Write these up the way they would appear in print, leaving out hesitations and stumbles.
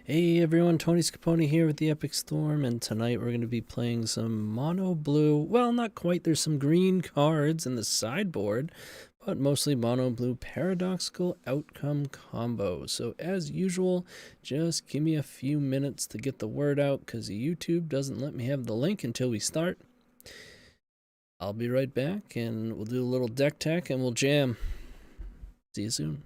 Hey everyone, TonyScapone here with the Epic Storm, and tonight we're going to be playing some mono blue. Well, not quite, there's some green cards in the sideboard, but mostly mono blue paradoxical outcome combo. So as usual, just give me a few minutes to get the word out because YouTube doesn't let me have the link until we start. I'll be right back and we'll do a little deck tech and we'll jam. See you soon.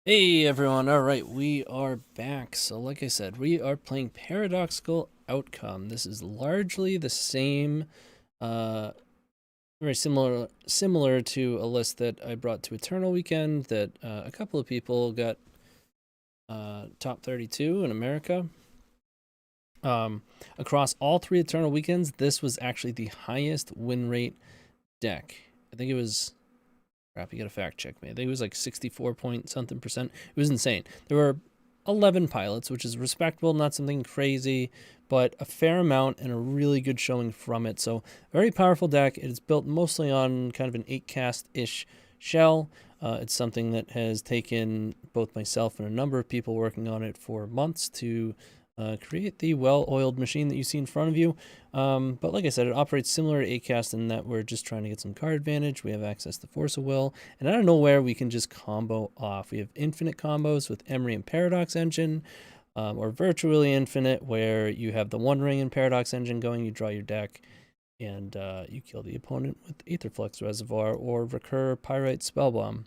Hey everyone, alright, we are back. So like I said, we are playing Paradoxical Outcome. This is largely the same, very similar to a list that I brought to Eternal Weekend that a couple of people got top 32 in America. Across all three Eternal Weekends, this was actually the highest win rate deck. I think it was... Crap, you gotta fact check me. I think it was like 64 point something percent. It was insane. There were 11 pilots, which is respectable, not something crazy, but a fair amount and a really good showing from it. So very powerful deck. It is built mostly on kind of an 8-cast-ish shell. It's something that has taken both myself and a number of people working on it for months to create the well-oiled machine that you see in front of you. But like I said, it operates similar to 8-cast in that we're just trying to get some card advantage. We have access to Force of Will, and out of nowhere we can just combo off. We have infinite combos with Emry and Paradox Engine, or virtually infinite, where you have the One Ring and Paradox Engine going, you draw your deck, and you kill the opponent with Aetherflux Reservoir or Recur Pyrite Spellbomb.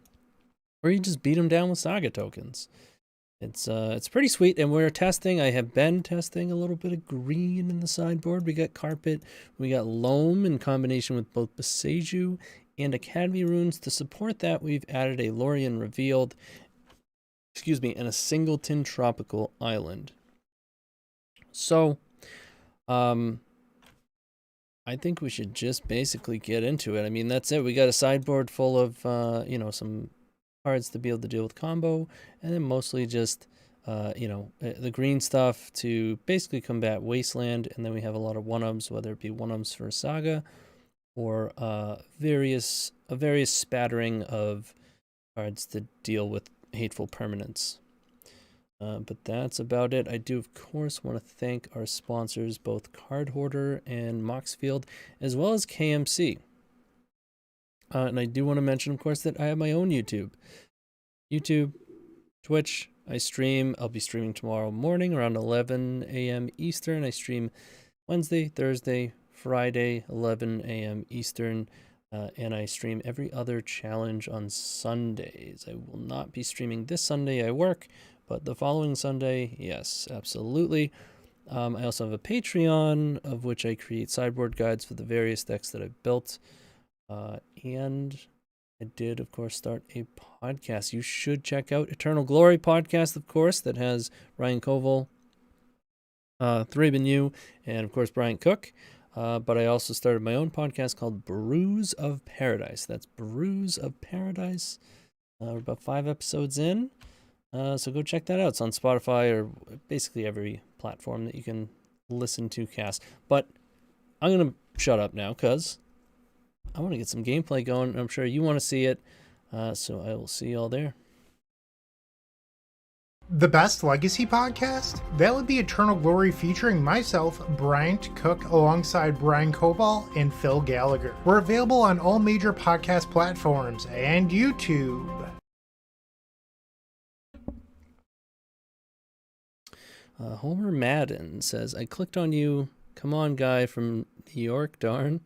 Or you just beat them down with Saga tokens. It's pretty sweet, and we're testing. I have been testing a little bit of green in the sideboard. We got Carpet, we got Loam in combination with both Boseiju and Academy runes. To support that, we've added a Lorien Revealed, and a Singleton Tropical Island. So, I think we should just basically get into it. I mean, that's it. We got a sideboard full of, some cards to be able to deal with combo, and then mostly just the green stuff to basically combat Wasteland, and then we have a lot of 1-ups, whether it be 1-ups for Saga or a various spattering of cards to deal with hateful permanents. But that's about it. I do, of course, want to thank our sponsors, both Card Hoarder and Moxfield, as well as KMC. And I do want to mention, of course, that I have my own YouTube, Twitch. I stream. I'll be streaming tomorrow morning around 11 a.m. Eastern. I stream Wednesday, Thursday, Friday, 11 a.m. Eastern. And I stream every other challenge on Sundays. I will not be streaming this Sunday. I work, but the following Sunday, yes, absolutely. I also have a Patreon, of which I create sideboard guides for the various decks that I've built. And I did, of course, start a podcast. You should check out Eternal Glory podcast, of course, that has Ryan Koval, Thraben Yu, and, of course, Brian Cook. But I also started my own podcast called Brews of Paradise. That's Brews of Paradise. We're about 5 episodes in. So go check that out. It's on Spotify or basically every platform that you can listen to cast. But I'm going to shut up now because I want to get some gameplay going. I'm sure you want to see it. So I will see y'all there. The best legacy podcast? That would be Eternal Glory featuring myself, Bryant Cook, alongside Brian Cobal and Phil Gallagher. We're available on all major podcast platforms and YouTube. Homer Madden says, I clicked on you. Come on, guy from New York, darn.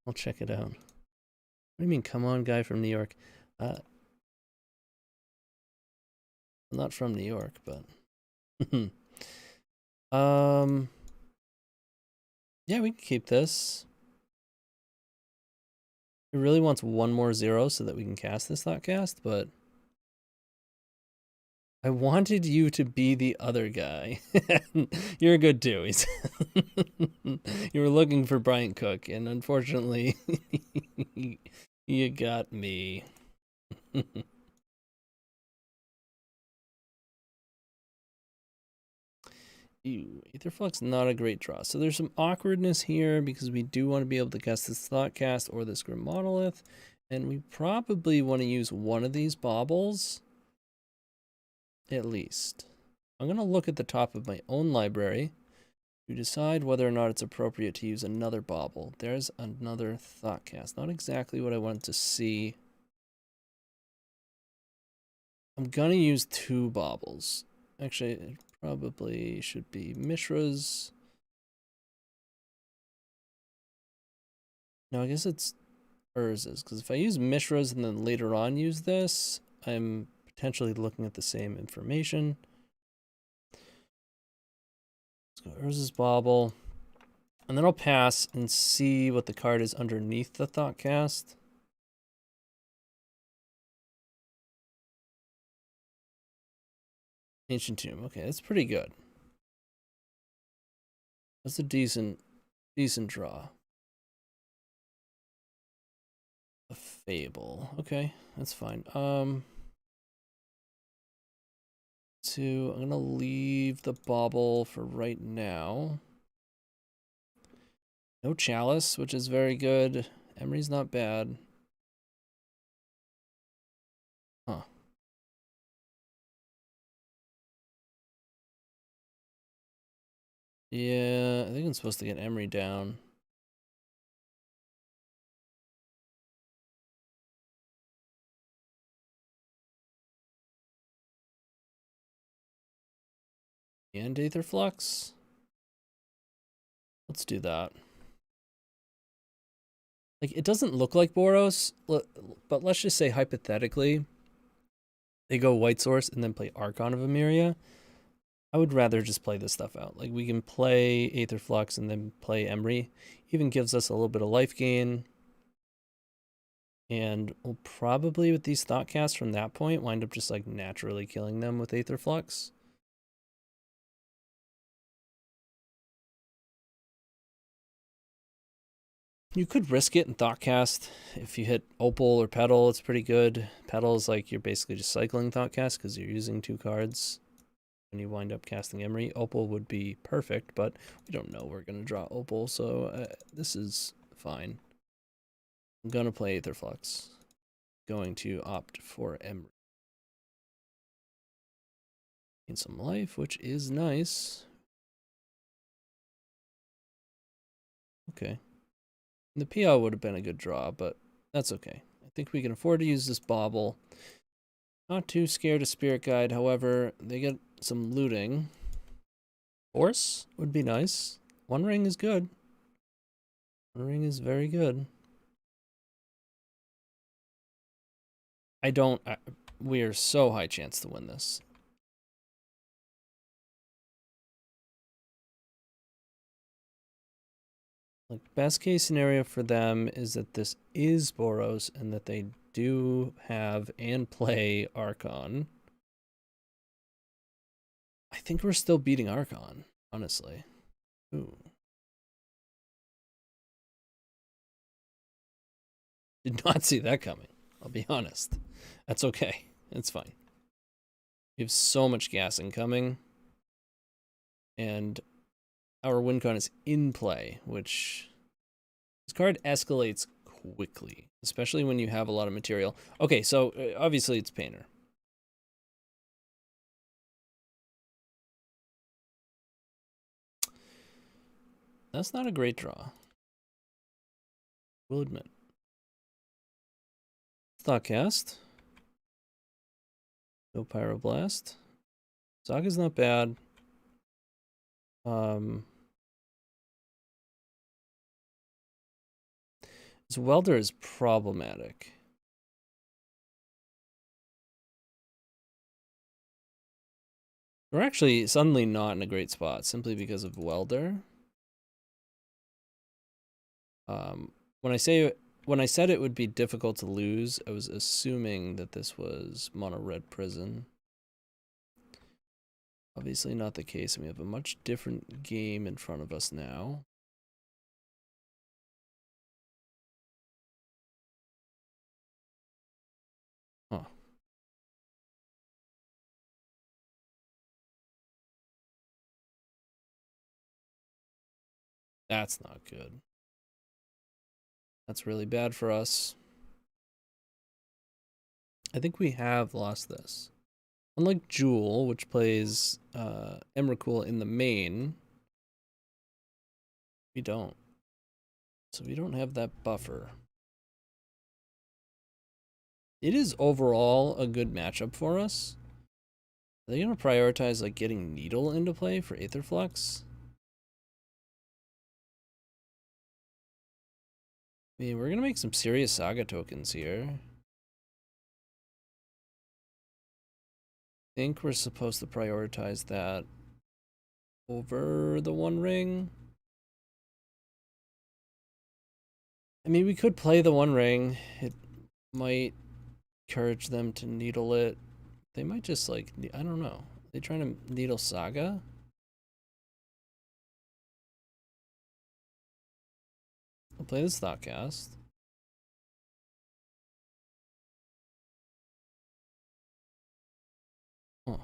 I'll check it out. What do you mean, come on, guy from New York? I'm not from New York, but... yeah, we can keep this. It really wants one more 0 so that we can cast this Thoughtcast, but... I wanted you to be the other guy. You're good too. You were looking for Bryant Cook, and unfortunately, you got me. Ew, Aetherflux, not a great draw. So there's some awkwardness here because we do want to be able to cast this Thoughtcast or this Grim Monolith, and we probably want to use one of these baubles. At least. I'm going to look at the top of my own library to decide whether or not it's appropriate to use another bauble. There's another Thoughtcast. Not exactly what I wanted to see. I'm going to use 2 baubles. Actually, it probably should be Mishra's. No, I guess it's Urza's. Because if I use Mishra's and then later on use this, I'm potentially looking at the same information. Let's go Urza's bauble. And then I'll pass and see what the card is underneath the Thoughtcast. Ancient Tomb. Okay, that's pretty good. That's a decent draw. A Fable. Okay, that's fine. I'm gonna leave the bauble for right now. No Chalice, which is very good. Emry's not bad. Huh. Yeah, I think I'm supposed to get Emry down. And Aetherflux? Let's do that. Like, it doesn't look like Boros, but let's just say hypothetically, they go White Source and then play Archon of Emeria. I would rather just play this stuff out. Like, we can play Aetherflux and then play Emry. Even gives us a little bit of life gain. And we'll probably, with these Thoughtcasts from that point, wind up just, like, naturally killing them with Aetherflux. You could risk it in Thoughtcast. If you hit Opal or Petal, it's pretty good. Petal is like you're basically just cycling Thoughtcast because you're using 2 cards when you wind up casting Emry. Opal would be perfect, but we don't know we're going to draw Opal, so this is fine. I'm going to play Aetherflux. Going to opt for Emry. Gain some life, which is nice. Okay. The PL would have been a good draw, but that's okay. I think we can afford to use this bauble. Not too scared of Spirit Guide, however, they get some looting. Force would be nice. 1 ring is good. 1 ring is very good. We are so high chance to win this. Like, best case scenario for them is that this is Boros and that they do have and play Archon. I think we're still beating Archon, honestly. Ooh. Did not see that coming, I'll be honest. That's okay. It's fine. We have so much gas incoming. And our win con is in play, which This card escalates quickly, especially when you have a lot of material. Okay, so obviously it's Painter. That's not a great draw. We'll admit. Thoughtcast. No Pyroblast. Saga's not bad. This Welder is problematic. We're actually suddenly not in a great spot simply because of Welder. When I said it would be difficult to lose, I was assuming that this was mono red prison. Obviously not the case, and we have a much different game in front of us now. Huh. That's not good. That's really bad for us. I think we have lost this. Unlike Jewel, which plays Emrakul in the main, we don't. So we don't have that buffer. It is overall a good matchup for us. Are they going to prioritize like getting Needle into play for Aetherflux? I mean, we're going to make some serious Saga tokens here. I think we're supposed to prioritize that over the One Ring. I mean, we could play the One Ring. It might encourage them to needle it. They might just like, I don't know. Are they trying to needle Saga? I'll play this Thoughtcast. Huh.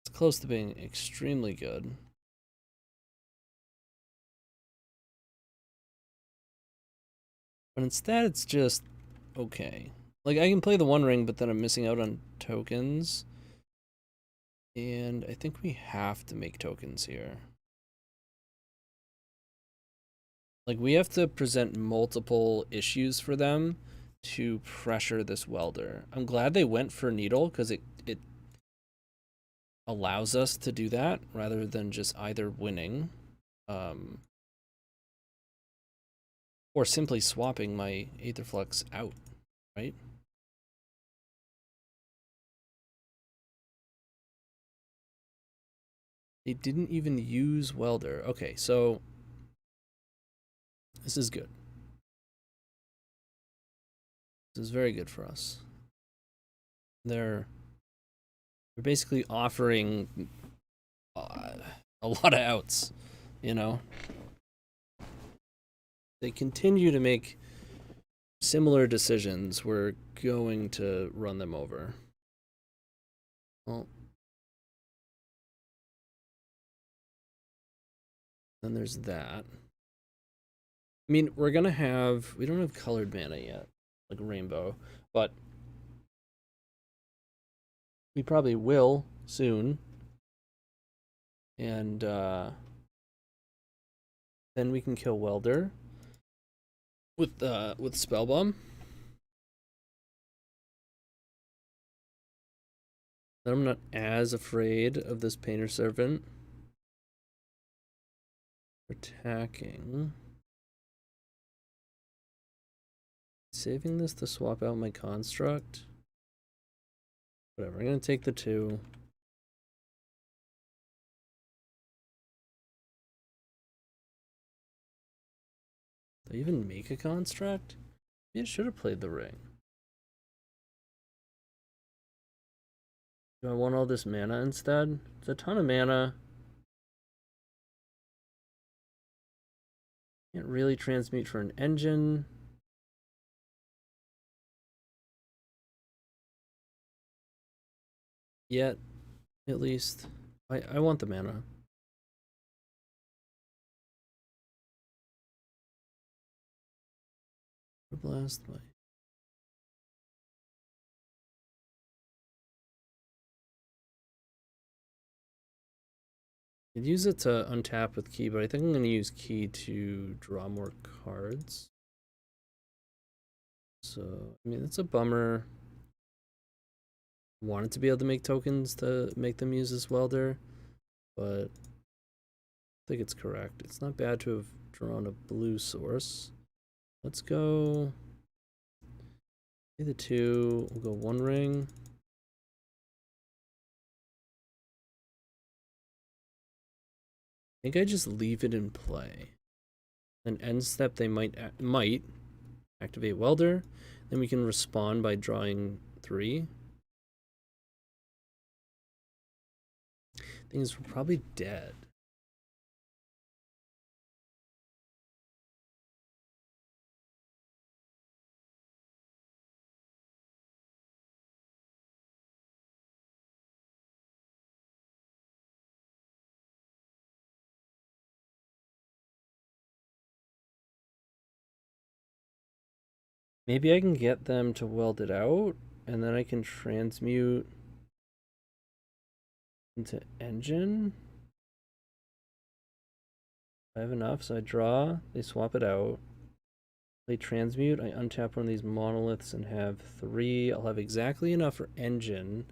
It's close to being extremely good. But instead, it's just okay. Like, I can play the One Ring, but then I'm missing out on tokens. And I think we have to make tokens here. Like, we have to present multiple issues for them to pressure this Welder. I'm glad they went for Needle, because it allows us to do that, rather than just either winning, or simply swapping my Aetherflux out, right? They didn't even use Welder. Okay, so this is good. This is very good for us. They're basically offering a lot of outs, you know? They continue to make similar decisions. We're going to run them over. Well, then there's that. I mean, we don't have colored mana yet, like rainbow, but we probably will soon. And then we can kill Welder with Spellbomb. Then I'm not as afraid of this Painter Servant attacking. Saving this to swap out my construct. Whatever, I'm gonna take the 2. Did I even make a construct? Maybe I should have played the ring. Do I want all this mana instead? It's a ton of mana. Can't really transmute for an engine. Yet, at least. I want the mana. Blast my. I'd use it to untap with key, but I think I'm going to use key to draw more cards. So, I mean, it's a bummer. Wanted to be able to make tokens to make them use this welder, but I think it's correct. It's not bad to have drawn a blue source. Let's go. The 2. We'll go 1 ring. I think I just leave it in play. Then end step they might activate welder. Then we can respond by drawing 3. Things were probably dead. Maybe I can get them to weld it out, and then I can transmute into engine. I have enough, so I draw, they swap it out. They transmute, I untap one of these monoliths and have 3. I'll have exactly enough for engine,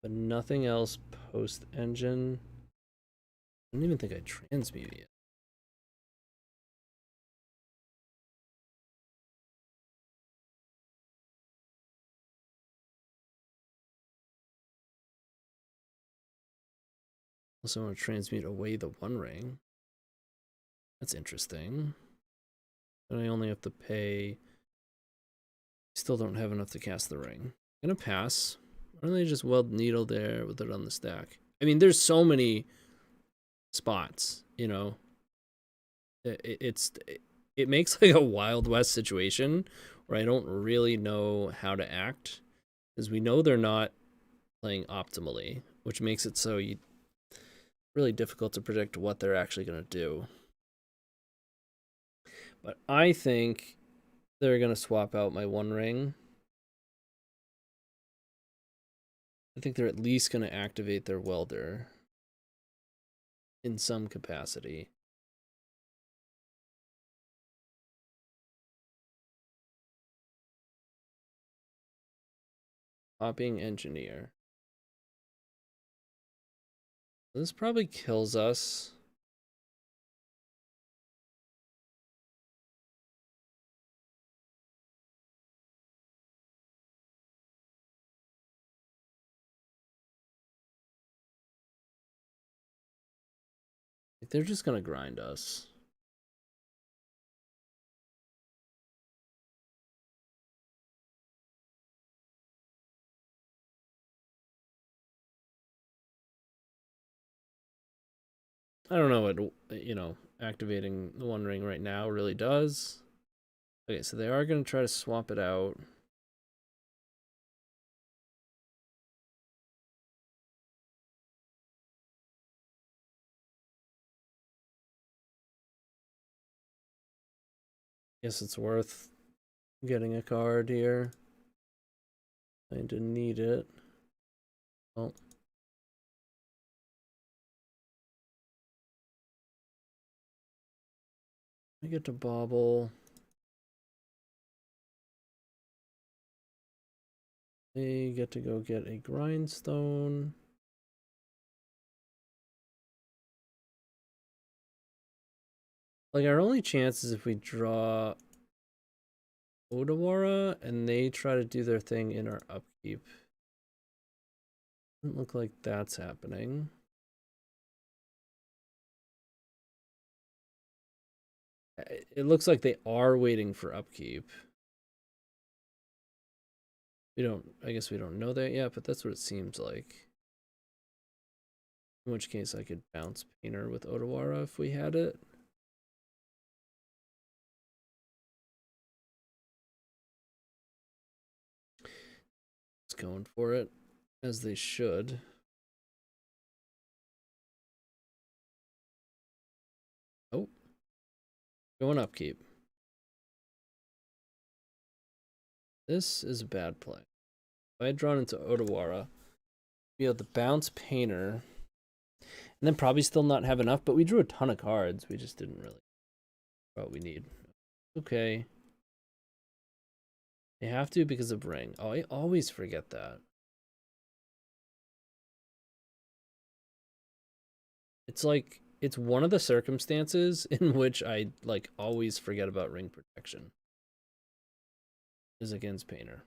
but nothing else post engine. I don't even think I transmute yet. Also want to transmute away the 1 ring. That's interesting. But I only have to pay. Still don't have enough to cast the ring. I'm gonna pass. Why don't they just weld needle there with it on the stack? I mean, there's so many spots, you know. It makes like a Wild West situation where I don't really know how to act, because we know they're not playing optimally, which makes it so really difficult to predict what they're actually going to do. But I think they're going to swap out my 1 ring. I think they're at least going to activate their welder in some capacity. Copying engineer. This probably kills us. They're just gonna grind us. I don't know what, you know, activating the 1 ring right now really does. Okay, so they are going to try to swap it out. Guess it's worth getting a card here. I didn't need it. Well. I get to bobble. They get to go get a grindstone. Like, our only chance is if we draw Odawara and they try to do their thing in our upkeep. Doesn't look like that's happening. It looks like they are waiting for upkeep. I guess we don't know that yet, but that's what it seems like. In which case I could bounce Painter with Odawara if we had it. It's going for it, as they should. Oh. Going upkeep. This is a bad play. If I had drawn into Odawara, be able to bounce Painter, and then probably still not have enough, but we drew a ton of cards. We just didn't really what we need. Okay. They have to because of Ring. Oh, I always forget that. It's like, it's one of the circumstances in which I like always forget about Ring protection. Is against Painter.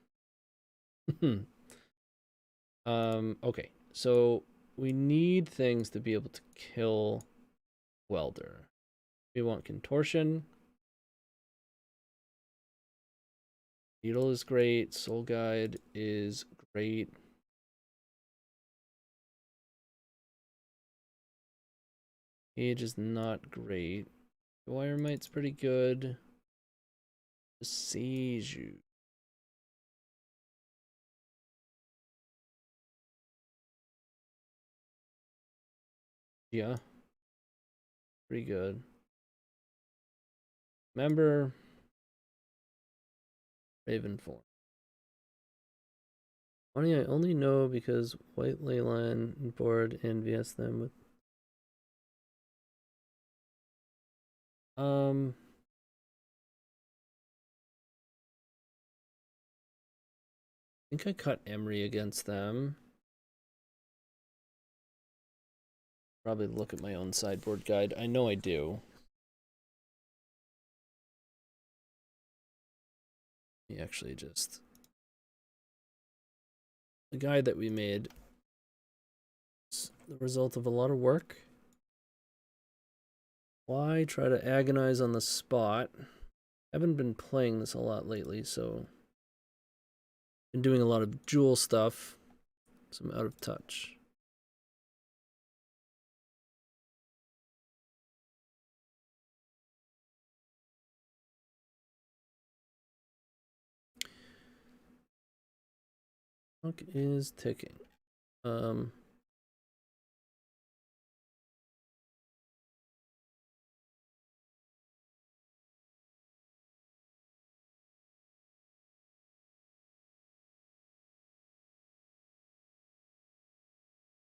Okay, so we need things to be able to kill Welder. We want Contortion. Needle is great. Soul Guide is great. Age is not great. Wiremite's pretty good. Seiju. Yeah. Pretty good. Remember Raven form. Funny, I only know because White Leyline board envious them with I think I cut Emry against them. Probably look at my own sideboard guide. I know I do. We actually just the guide that we made is the result of a lot of work. Why try to agonize on the spot? I haven't been playing this a lot lately, so been doing a lot of jewel stuff, so I'm out of touch. Clock is ticking.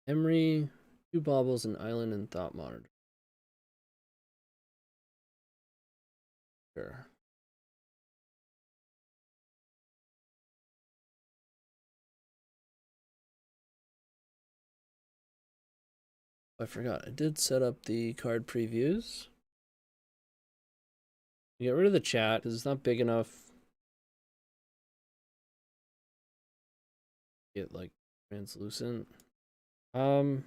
Emry, 2 baubles, an island, and thought monitor. Sure. I forgot. I did set up the card previews. Get rid of the chat because it's not big enough. Get like translucent. Fine.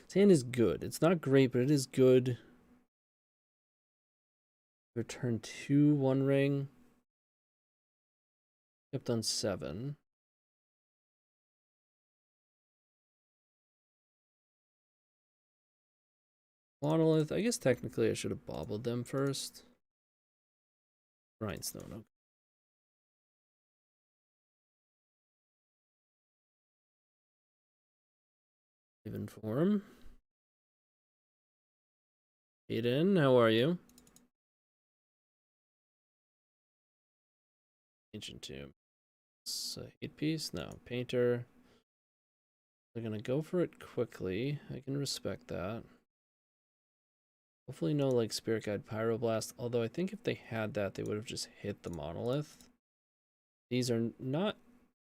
Sand is good. It's not great, but it is good. Return 2 1 ring. Kept on 7. Monolith. I guess technically I should have bobbled them first. Rhinestone. Okay. Even form. Aiden, how are you? Ancient Tomb. It's a 8-piece? No. Painter. They're gonna go for it quickly. I can respect that. Hopefully no like Spirit Guide Pyroblast, although I think if they had that they would have just hit the Monolith. These are not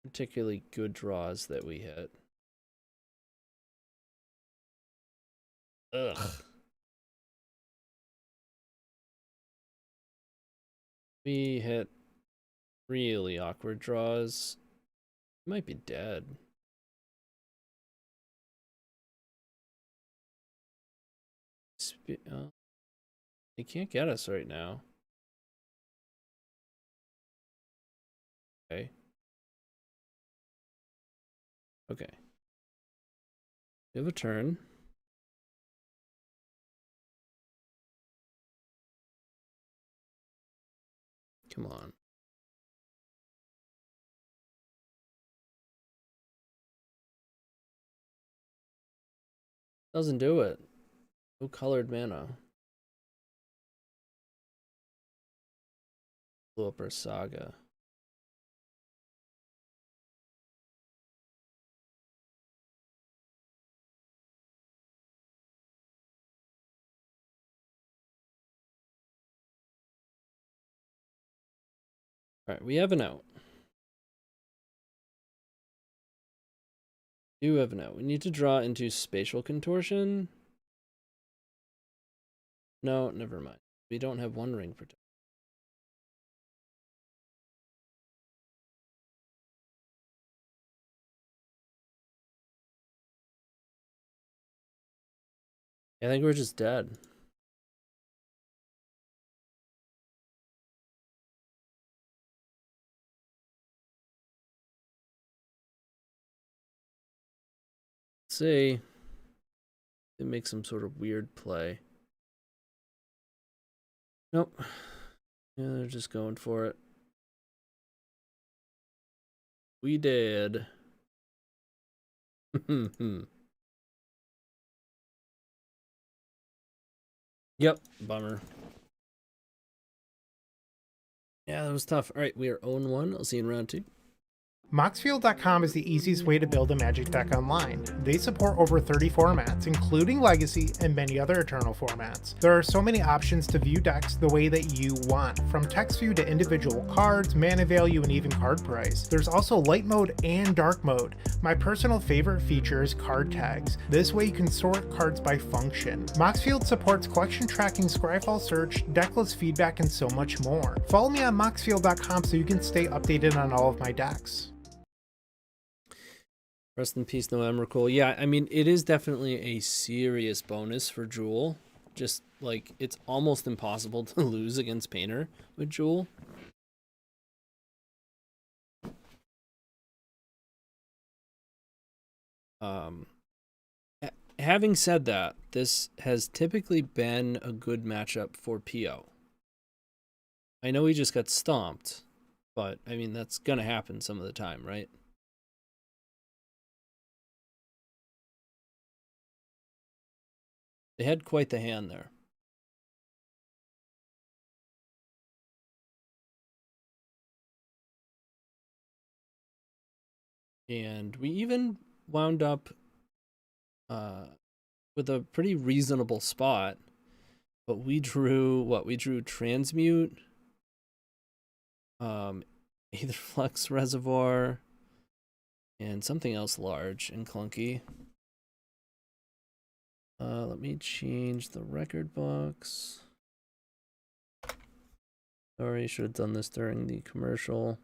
particularly good draws that we hit. Ugh. We hit really awkward draws. We might be dead. They can't get us right now. Okay. Okay. We have a turn. Come on. Doesn't do it. No colored mana. Blew up our Saga. Alright, we have an out. Do have an out. We need to draw into Spatial Contortion. No, never mind. We don't have One Ring Protection. I think we're just dead. Let's see. They make some sort of weird play. Nope. Yeah, they're just going for it. We did. Yep, bummer. Yeah, that was tough. All right, we are 0-1. I'll see you in round 2. Moxfield.com is the easiest way to build a Magic deck online. They support over 30 formats, including Legacy and many other Eternal formats. There are so many options to view decks the way that you want, from text view to individual cards, mana value, and even card price. There's also light mode and dark mode. My personal favorite feature is card tags. This way you can sort cards by function. Moxfield supports collection tracking, Scryfall search, decklist feedback, and so much more. Follow me on Moxfield.com so you can stay updated on all of my decks. Rest in peace, no Emrakul. Yeah, I mean, it is definitely a serious bonus for Jewel. Just, like, it's almost impossible to lose against Painter with Jewel. Having said that, this has typically been a good matchup for PO. I know he just got stomped, but, I mean, that's gonna happen some of the time, right? They had quite the hand there. And we even wound up with a pretty reasonable spot. But we drew what? We drew Transmute, Aetherflux Reservoir, and something else large and clunky. Let me change the record box. Sorry, should have done this during the commercial.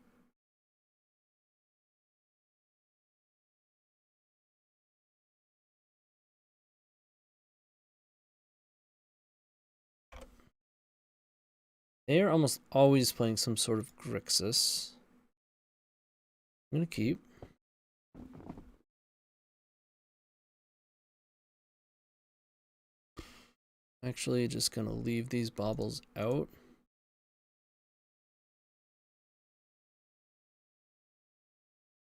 They are almost always playing some sort of Grixis. I'm gonna keep. Actually, just gonna leave these baubles out.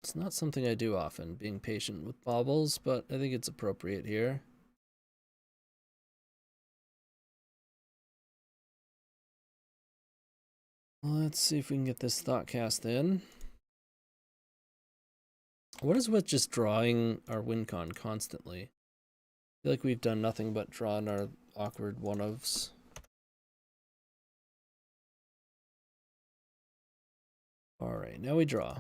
It's not something I do often, being patient with baubles, but I think it's appropriate here. Let's see if we can get this Thoughtcast in. What is with just drawing our win con constantly? I feel like we've done nothing but drawn our awkward one-ofs. Alright, now we draw.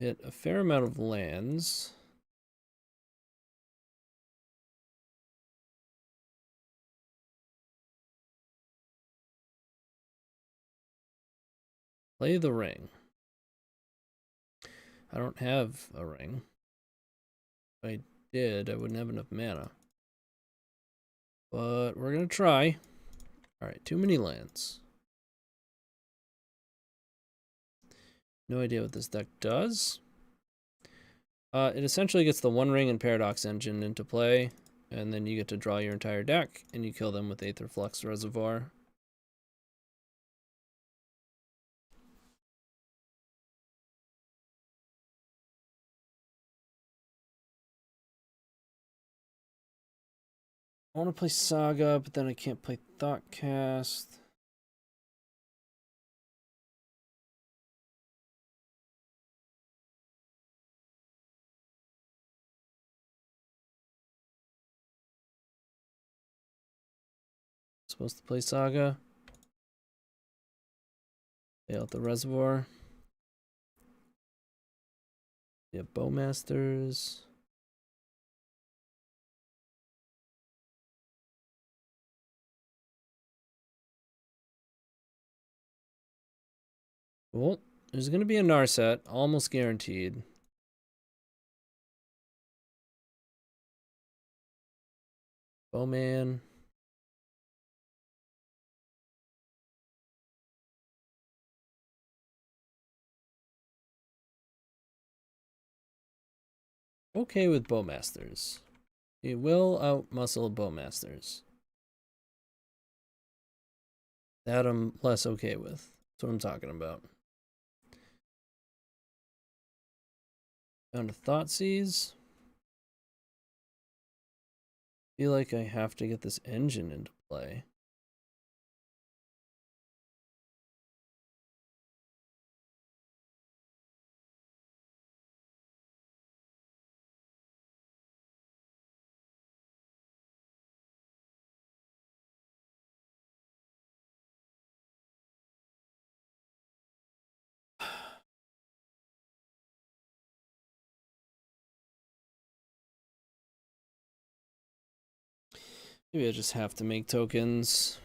Hit a fair amount of lands. Play the ring. I don't have a ring. If I did, I wouldn't have enough mana. But we're gonna try. Alright, too many lands. No idea what this deck does. It essentially gets the One Ring and Paradox Engine into play, and then you get to draw your entire deck, and you kill them with Aetherflux Reservoir. I want to play Saga, but then I can't play Thoughtcast. Supposed to play Saga. Lay out the reservoir. We have Bowmasters. Well, there's going to be a Narset, almost guaranteed. Bowman. Okay with Bowmasters. It will outmuscle Bowmasters. That I'm less okay with. That's what I'm talking about. Down to Thoughtseize. Feel like I have to get this engine into play. Maybe I just have to make tokens.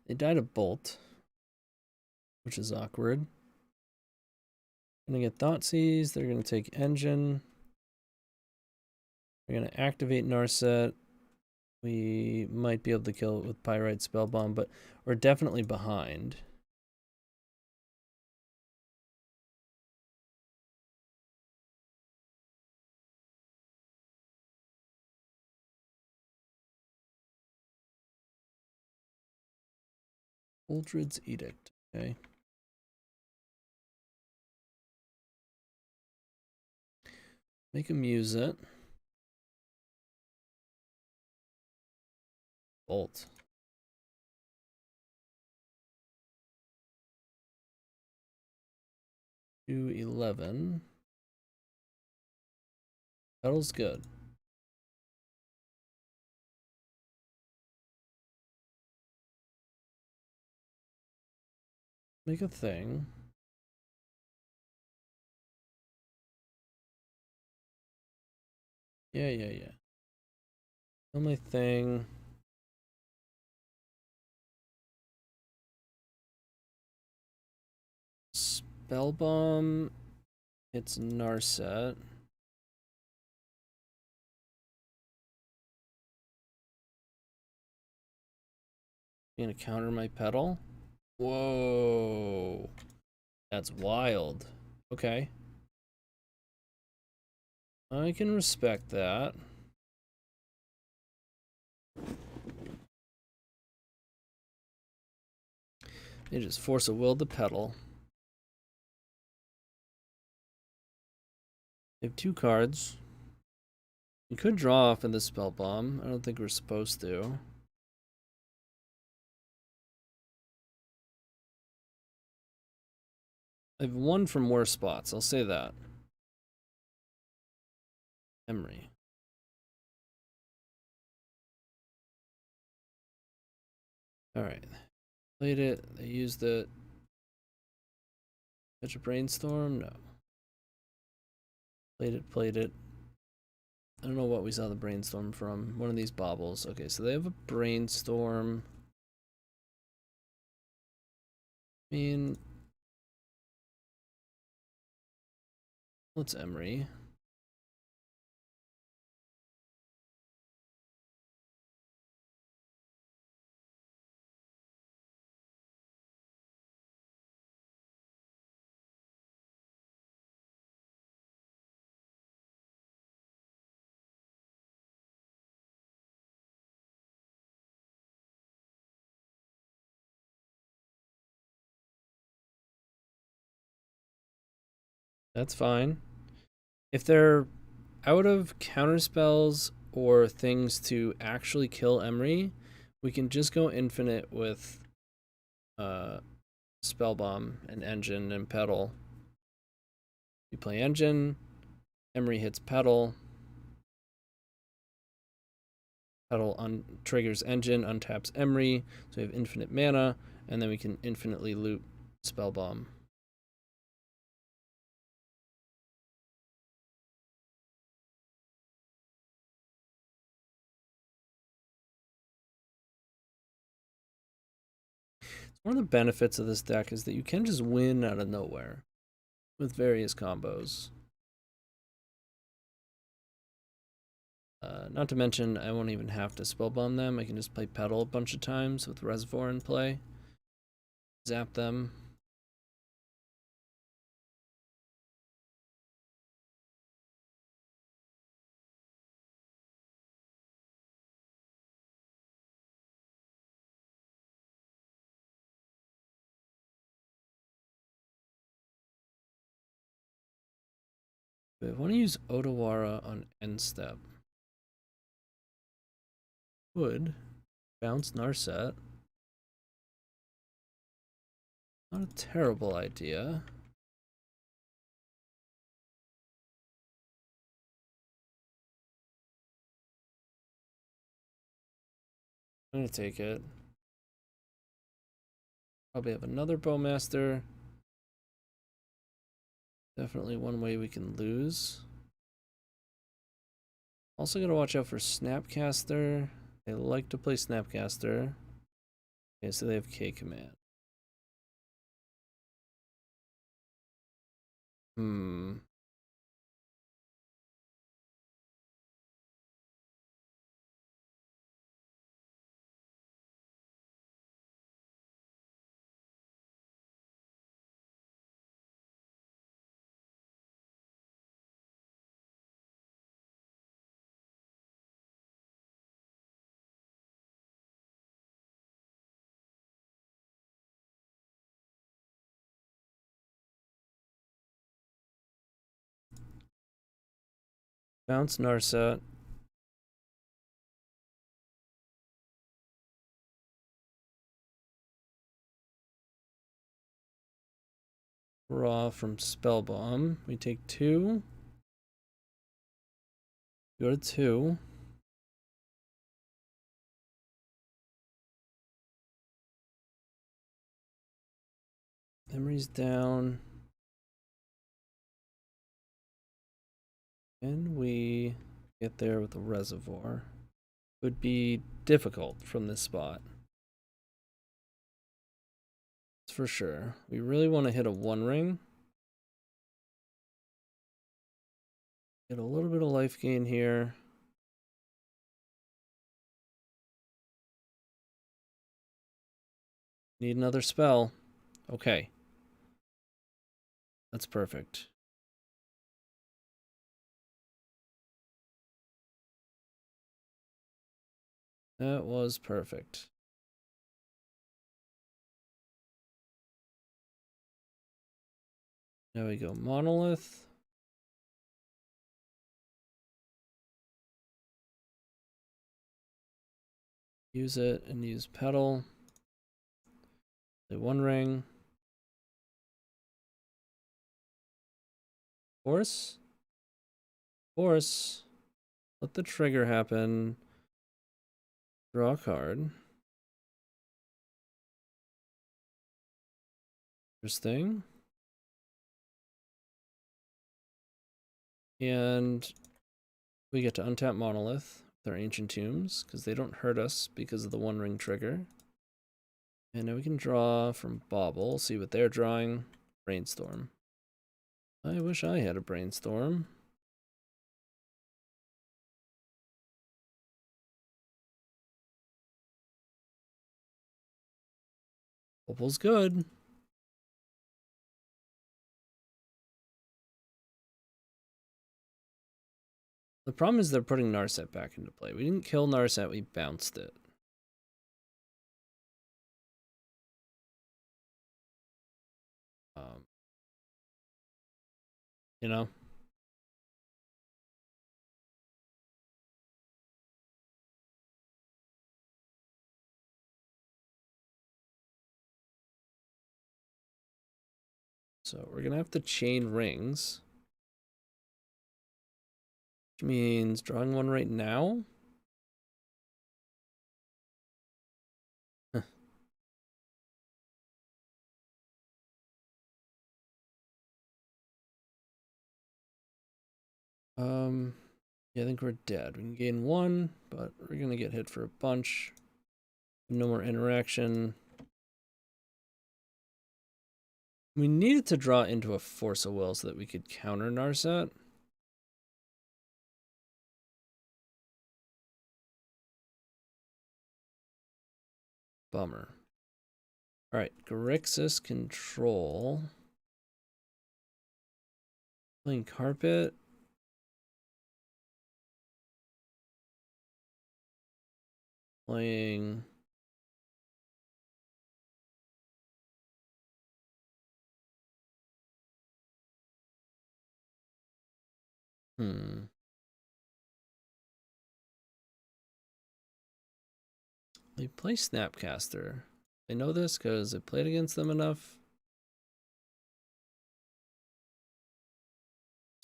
They died a bolt, which is awkward. Gonna get Thoughtseize. They're gonna take engine. They're gonna activate Narset. We might be able to kill it with Pyrite Spellbomb, but we're definitely behind. Uldred's Edict, okay. Make him use it. Bolt. To 11. Battle's good. Make a thing. Yeah. Only thing. Spellbomb. It's Narset. You gonna counter my pedal? Whoa. That's wild. Okay. I can respect that. They just force a will to pedal. They have 2 cards. We could draw off in the spell bomb. I don't think we're supposed to. I've won from worse spots, I'll say that. Emry. Alright. Played it. They used it. Catch a brainstorm? No. Played it. I don't know what we saw the brainstorm from. One of these baubles. Okay, so they have a brainstorm. I mean, what's Emry? That's fine. If they're out of counterspells or things to actually kill Emry, we can just go infinite with Spellbomb and Engine and Pedal. We play Engine, Emry hits Pedal. Pedal triggers Engine, untaps Emry, so we have infinite mana, and then we can infinitely loop Spellbomb. One of the benefits of this deck is that you can just win out of nowhere with various combos. Not to mention, I won't even have to Spellbomb them. I can just play Pedal a bunch of times with Reservoir in play. Zap them. But I want to use Otawara on end step. Would bounce Narset. Not a terrible idea. I'm gonna take it. Probably have another Bowmaster. Definitely one way we can lose. Also gotta watch out for Snapcaster. They like to play Snapcaster. Okay, so they have K command. Bounce Narset. Draw from Spellbomb. We take 2. Go to 2. Emry's down. And we get there with a Reservoir. Would be difficult from this spot. That's for sure. We really want to hit a 1-ring. Get a little bit of life gain here. Need another spell. Okay. That's perfect. That was perfect. Now we go Monolith. Use it and use Pedal. Play 1-ring. Force. Force. Let the trigger happen. Draw a card. Interesting. And we get to untap Monolith with our Ancient Tombs, because they don't hurt us because of the 1-ring trigger. And now we can draw from Bauble, see what they're drawing. Brainstorm. I wish I had a Brainstorm. Bauble's good. The problem is they're putting Narset back into play. We didn't kill Narset, we bounced it. you know? So we're gonna have to chain rings, which means drawing one right now. Huh. Yeah, I think we're dead. We can gain one, but we're gonna get hit for a bunch. No more interaction. We needed to draw into a Force of Will so that we could counter Narset. Bummer. Alright, Grixis control. Playing carpet. Playing... They play Snapcaster. I know this because I played against them enough.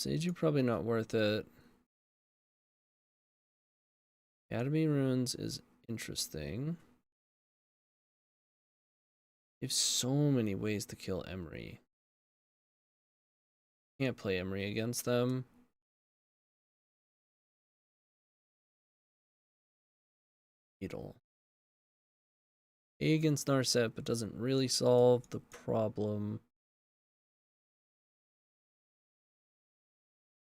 Seiju probably not worth it. Academy Runes is interesting. They have so many ways to kill Emry. Can't play Emry against them. Beetle. A against Narset, but doesn't really solve the problem.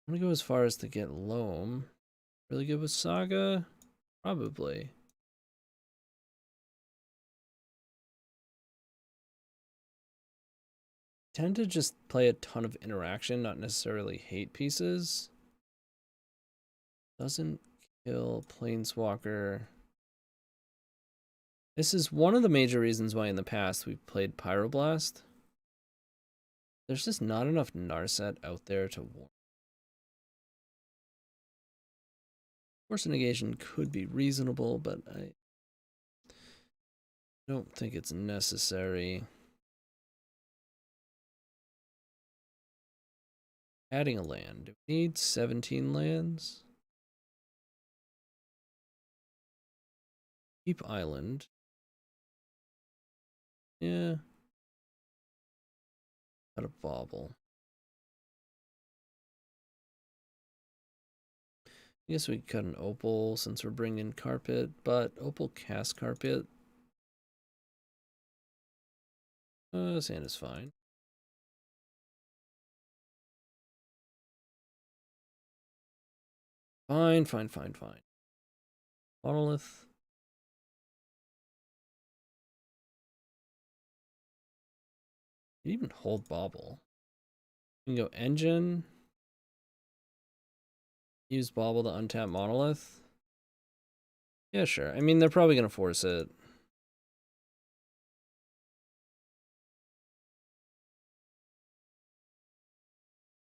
I'm gonna go as far as to get Loam. Really good with Saga? Probably. Tend to just play a ton of interaction, not necessarily hate pieces. Doesn't kill Planeswalker. This is one of the major reasons why in the past we've played Pyroblast. There's just not enough Narset out there to warn. Force negation could be reasonable, but I don't think it's necessary. Adding a land. Do we need 17 lands? Keep island. Yeah. Got a bauble. I guess we could cut an opal since we're bringing carpet, but opal cast carpet. Sand is fine. Fine. Monolith. You can even hold bauble. You can go engine. Use bauble to untap monolith. Yeah, sure. I mean, they're probably gonna force it.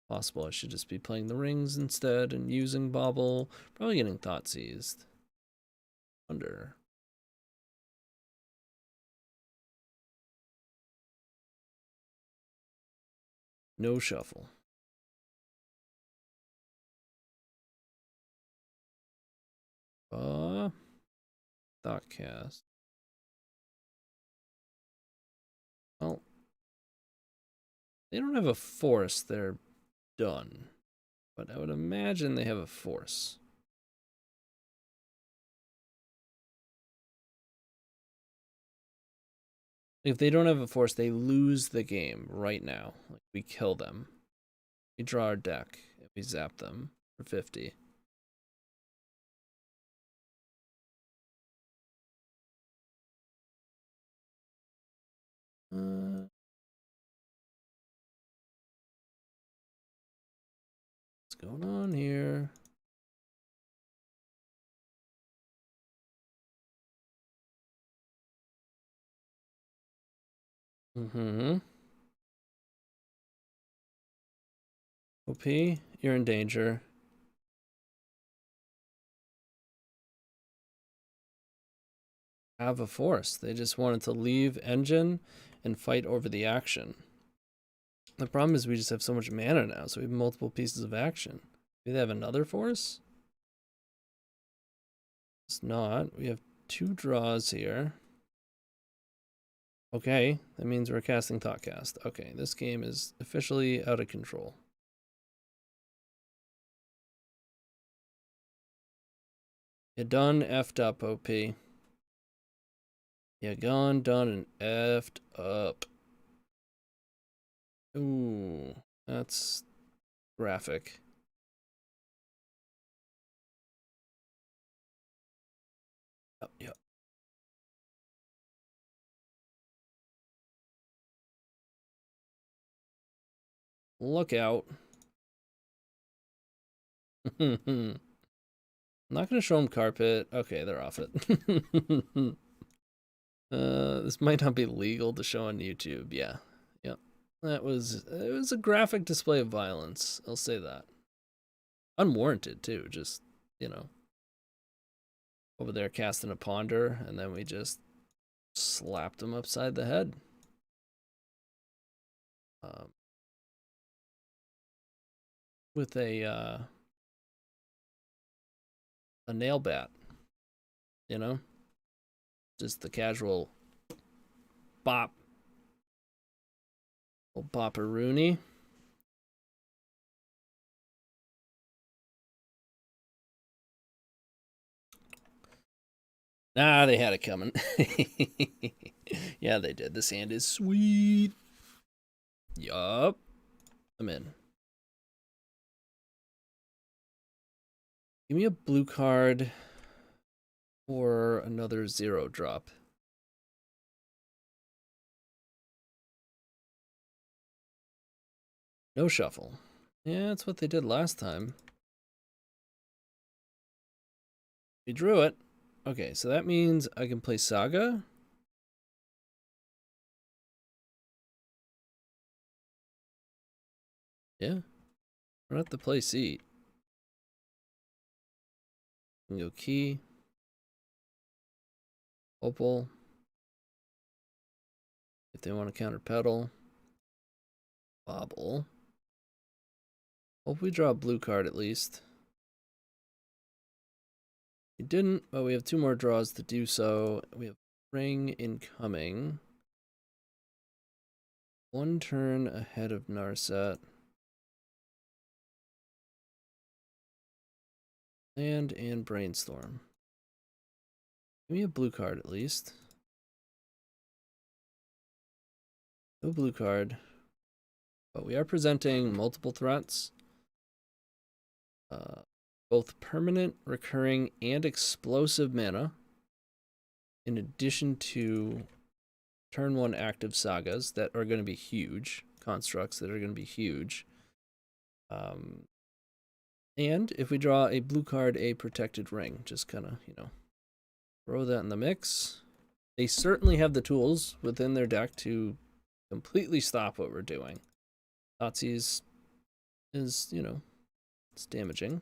Possible I should just be playing the rings instead and using bauble. Probably getting thought seized. Under. No shuffle. Thoughtcast. Well, they don't have a force, they're done. But I would imagine they have a force. If they don't have a force, they lose the game right now. Like, we kill them. We draw our deck, and we zap them for 50. What's going on here? OP, you're in danger. Have a force. They just wanted to leave engine and fight over the action. The problem is we just have so much mana now, so we have multiple pieces of action. Do they have another force? It's not. We have 2 draws here. Okay, that means we're casting Thoughtcast. Okay, this game is officially out of control. You done effed up, OP. You gone, done, and effed up. Ooh, that's graphic. Yep. Look out. I'm not going to show them carpet. Okay, they're off it. This might not be legal to show on YouTube. Yeah. Yep. It was a graphic display of violence. I'll say that. Unwarranted too. Just, you know, over there casting a ponder, and then we just slapped him upside the head. With a nail bat, you know, just the casual bop, old bopperoonie. Nah, they had it coming. Yeah, they did. This hand is sweet. Yup. I'm in. Give me a blue card or another 0 drop. No shuffle. Yeah, that's what they did last time. We drew it. Okay, so that means I can play Saga. Yeah. I don't have to play Seat. I can go Key. Opal. If they want to counter pedal. Bobble. Hope we draw a blue card at least. We didn't, but we have 2 more draws to do so. We have Ring incoming. 1 turn ahead of Narset. Land and Brainstorm. Give me a blue card at least. No blue card. But we are presenting multiple threats. Both permanent, recurring, and explosive mana. In addition to turn 1 active sagas that are going to be huge. Constructs that are going to be huge. And if we draw a blue card, a protected ring. Just kind of, you know, throw that in the mix. They certainly have the tools within their deck to completely stop what we're doing. Thoughtseize is, you know, it's damaging.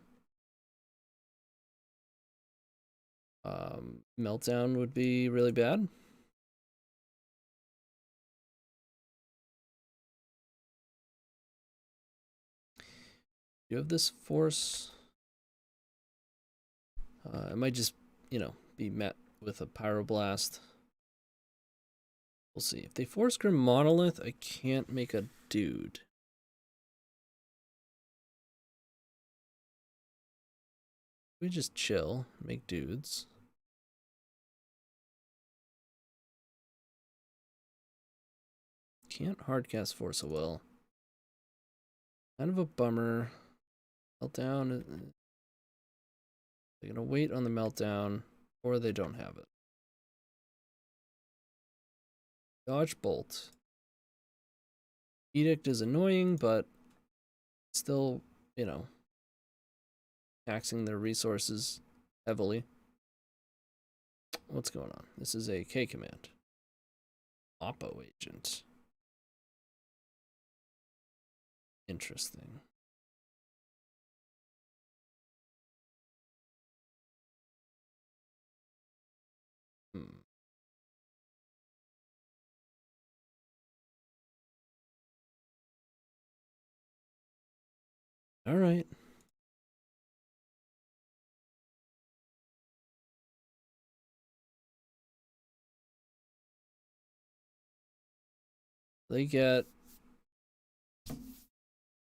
Meltdown would be really bad. You have this force. It might just, you know, be met with a pyroblast. We'll see. If they force Grim Monolith, I can't make a dude. We just chill, make dudes. Can't hardcast Force of Will. Kind of a bummer. Meltdown. They're gonna wait on the meltdown, or they don't have it. Dodge Bolt. Edict is annoying, but still, you know, taxing their resources heavily. What's going on? This is a K command. Oppo agent. Interesting. All right. They get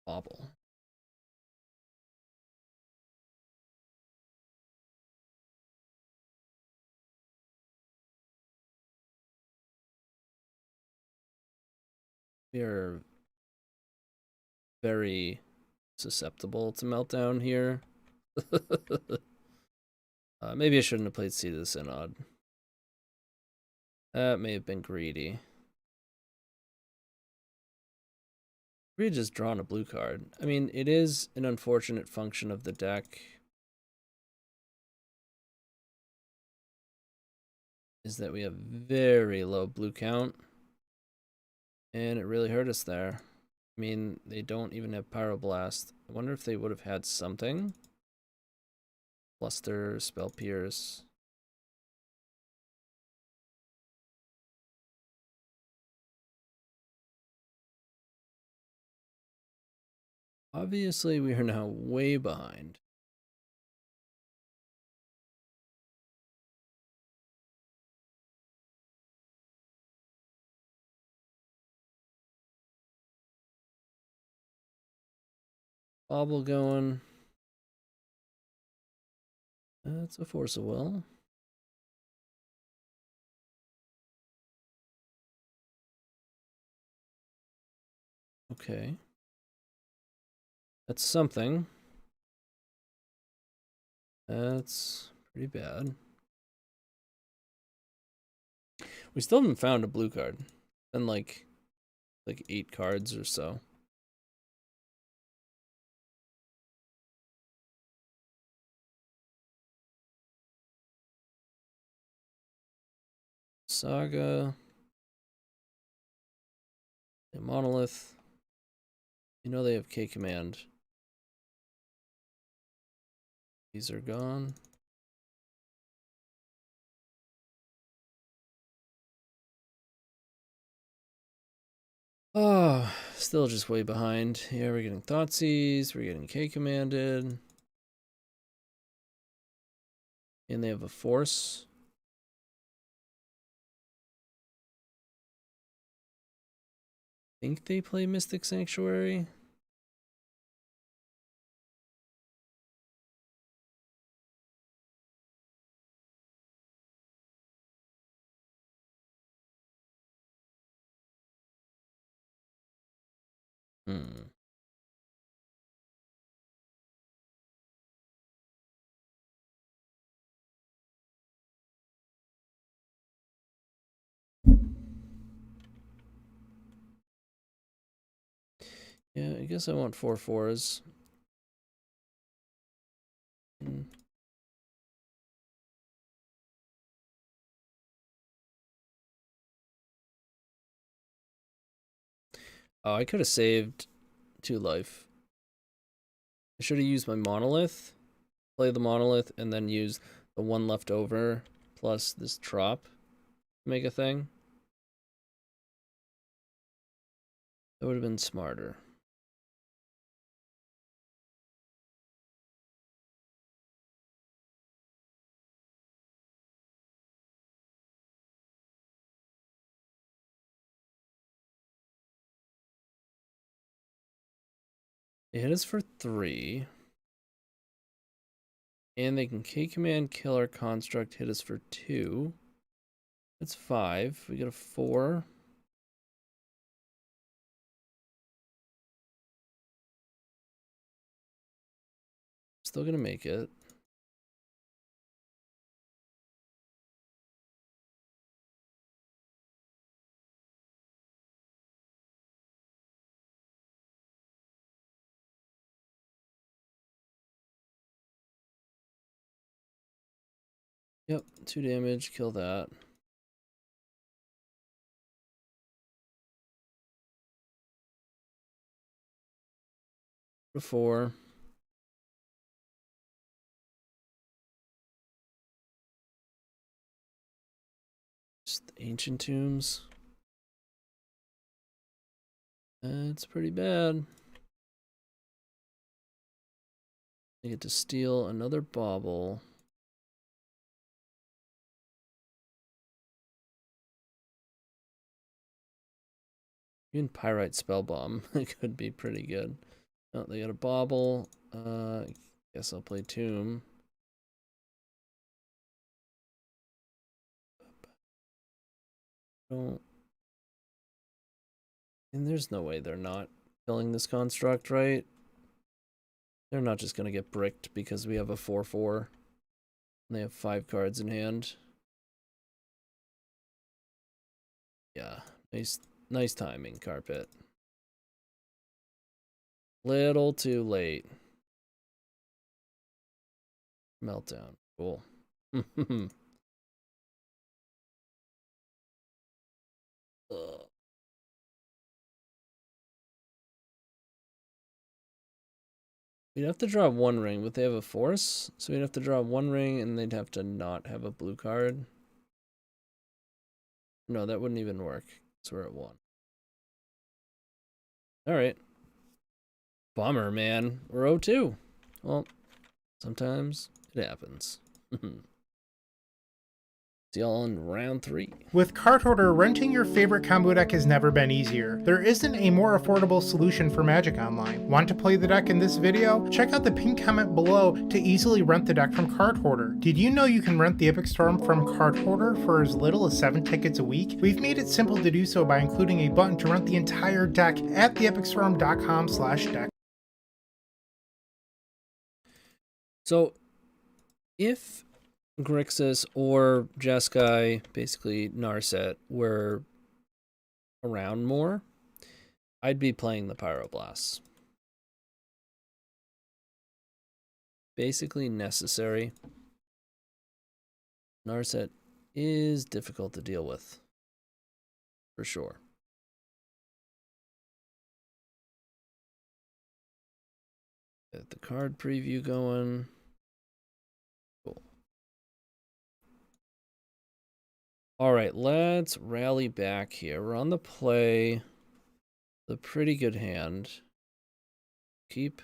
bobble. We are very susceptible to meltdown here. Maybe I shouldn't have played Seed of the Synod. That may have been greedy. We just drawn a blue card. I mean, it is an unfortunate function of the deck. Is that we have very low blue count. And it really hurt us there. I mean, they don't even have Pyroblast. I wonder if they would have had something. Fluster, Spell Pierce. Obviously, we are now way behind. Bobble going. That's a Force of Will. Okay. That's something. That's pretty bad. We still haven't found a blue card. And like 8 cards or so. Saga. A Monolith. You know they have K command. These are gone. Oh, still just way behind. Yeah, we're getting Thoughtseize, we're getting K commanded. And they have a Force. I think they play Mystic Sanctuary. Hmm. Yeah, I guess I want 4/4s. Oh, I could have saved 2 life. I should have used my Monolith, play the Monolith, and then use the 1 left over plus this Trop to make a thing. That would have been smarter. They hit us for 3. And they can K command, kill our construct, hit us for 2. That's 5. We get a 4. Still gonna make it. Yep, 2 damage, kill that. A 4. Just Ancient Tombs. That's pretty bad. They get to steal another bauble. Even Pyrite Spellbomb could be pretty good. Oh, they got a bauble. Guess I'll play Tomb. Don't. And there's no way they're not killing this construct, right? They're not just gonna get bricked because we have a 4/4. And they have 5 cards in hand. Yeah, nice timing, Carpet. Little too late. Meltdown. Cool. We'd have to draw 1 ring, but they have a force, so we'd have to draw 1 ring and they'd have to not have a blue card. No, that wouldn't even work. So we're at 1. Alright. Bummer, man. We're 0-2. Well, sometimes it happens. See y'all in round 3. With Card Hoarder, renting your favorite combo deck has never been easier. There isn't a more affordable solution for Magic Online. Want to play the deck in this video? Check out the pinned comment below to easily rent the deck from Card Hoarder. Did you know you can rent the Epic Storm from Card Hoarder for as little as 7 tickets a week? We've made it simple to do so by including a button to rent the entire deck at theepicstorm.com/deck. So, if Grixis or Jeskai, basically Narset, were around more, I'd be playing the Pyroblasts. Basically necessary. Narset is difficult to deal with, for sure. Get the card preview going. Cool. All right, let's rally back here. We're on the play. The pretty good hand. Keep.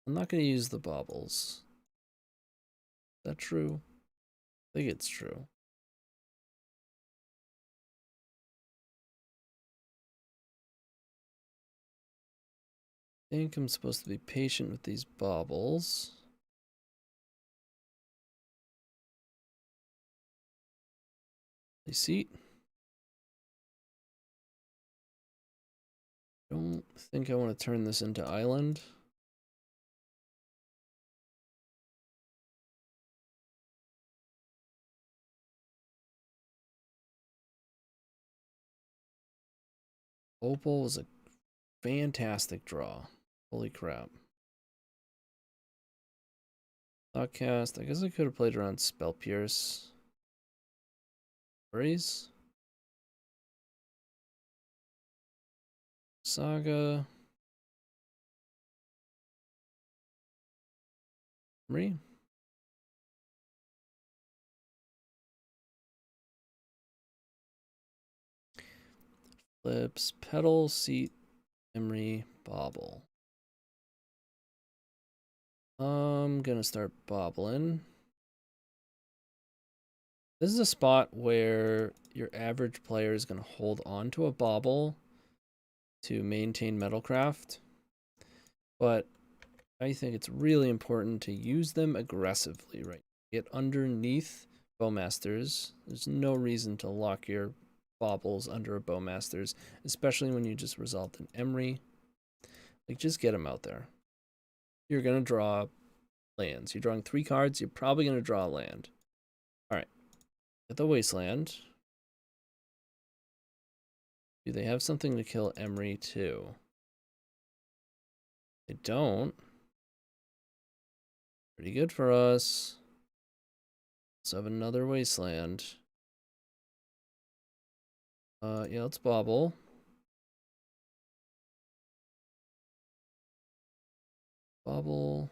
I'm not going to use the baubles. Is that true? I think it's true. I think I'm supposed to be patient with these baubles. Seat. Don't think I want to turn this into island. Opal was a fantastic draw. Holy crap. Thoughtcast. I guess I could have played around Spell Pierce. Breeze. Saga. Emry. Flips. Petal. Seat. Emry. Bobble. I'm gonna start bobbling. This is a spot where your average player is gonna hold on to a bauble to maintain Metalcraft, but I think it's really important to use them aggressively, right? Get underneath Bowmasters. There's no reason to lock your baubles under a Bowmasters, especially when you just resolved an Emry. Like, just get them out there. You're going to draw lands. You're drawing 3 cards. You're probably going to draw a land. All right. Get the Wasteland. Do they have something to kill Emry too? They don't. Pretty good for us. Let's have another Wasteland. Yeah, let's bobble. Bobble.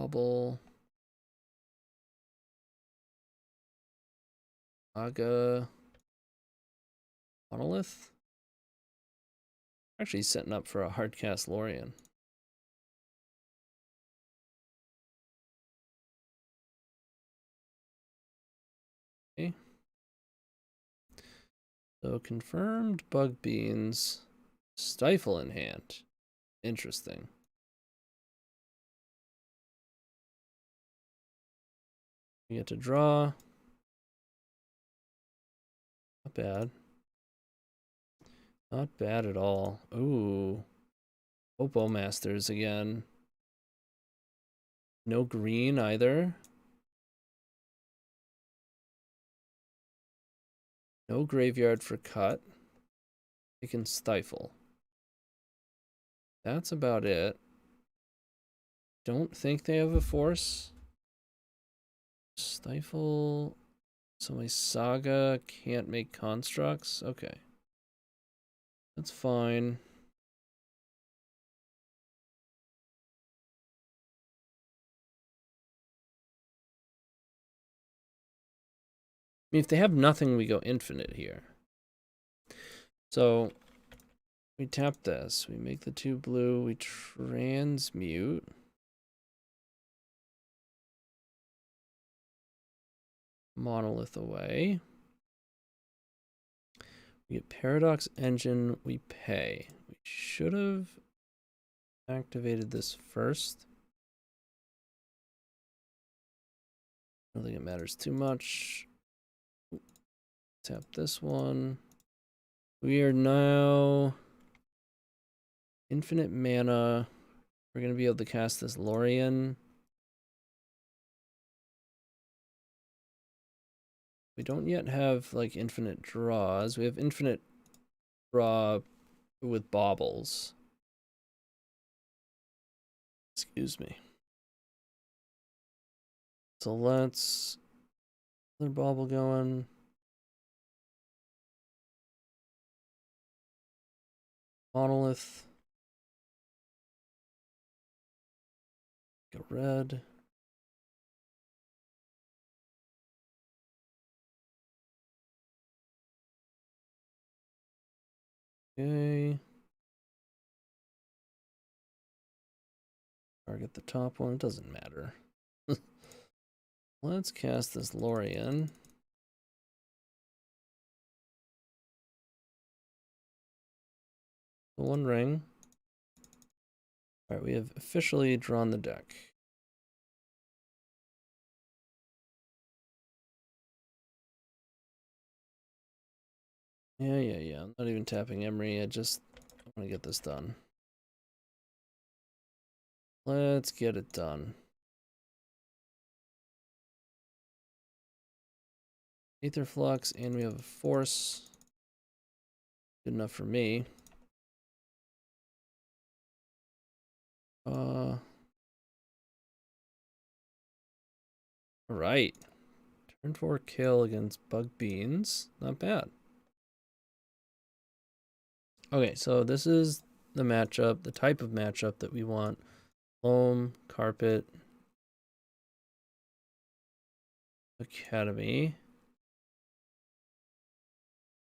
Bubble. Saga. Monolith. Actually setting up for a hardcast Lorien. Okay. So confirmed bug beans. Stifle in hand. Interesting. We get to draw. Not bad. Not bad at all. Ooh. Opo Masters again. No green either. No graveyard for cut. They can stifle. That's about it. Don't think they have a force. Stifle. So my Saga can't make constructs? Okay. That's fine. I mean, if they have nothing, we go infinite here. So we tap this. We make the 2 blue. We transmute. Monolith away. We get Paradox Engine. We pay. We should have activated this first. I don't think it matters too much. Tap this one. We are now infinite mana. We're going to be able to cast this Lorien. We don't yet have like infinite draws. We have infinite draw with baubles. Excuse me. So let's another bauble going. Monolith. Go red. Okay. Target the top one. It doesn't matter. Let's cast this Lorien. One ring. Alright, we have officially drawn the deck. Yeah. I'm not even tapping Emry. I want to get this done. Let's get it done. Aetherflux, and we have a force. Good enough for me. Alright. Turn 4 kill against bug beans. Not bad. Okay, so this is the matchup, the type of matchup that we want. Loam, Carpet, Academy.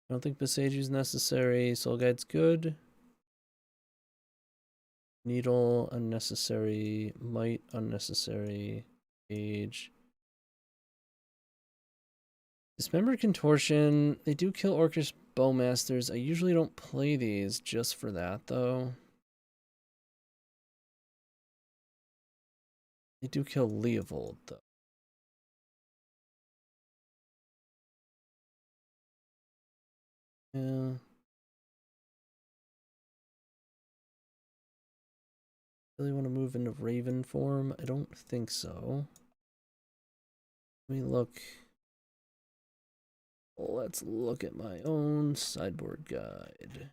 I don't think Besage is necessary. Soul Guide's good. Needle, unnecessary. Might, unnecessary. Age. Dismember Contortion. They do kill Orcish Bowmasters. I usually don't play these just for that, though. They do kill Leovold, though. Yeah. Really want to move into Raven form? I don't think so. Let me look. Let's look at my own sideboard guide.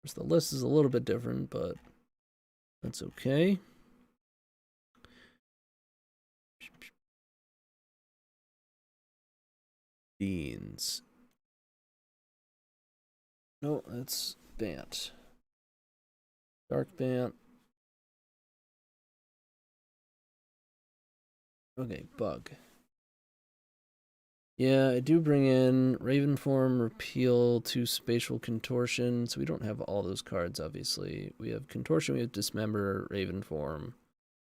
Of course, the list is a little bit different, but that's okay. Beans. No, that's Bant. Dark Bant. Okay, bug. Yeah, I do bring in Raven Form, Repeal, 2 Spatial Contortion, so we don't have all those cards, obviously. We have Contortion, we have Dismember, Raven Form.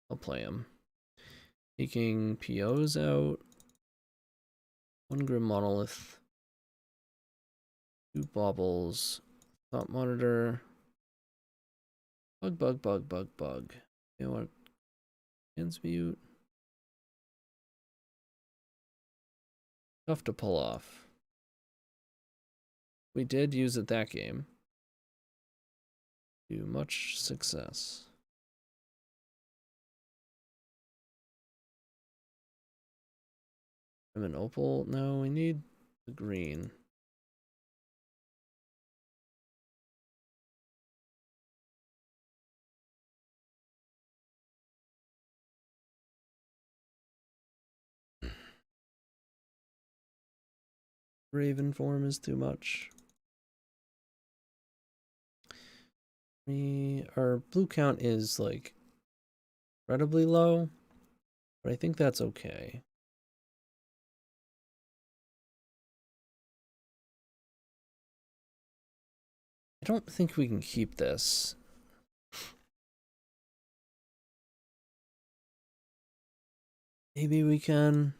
I'll play them. Taking POs out. 1 Grim Monolith. 2 Baubles. Thought Monitor. Bug. You know what? Transmute. Tough to pull off. We did use it that game. To much success. I'm an opal. No, we need the green. Raven form is too much. Our blue count is like incredibly low, but I think that's okay. I don't think we can keep this. Maybe we can.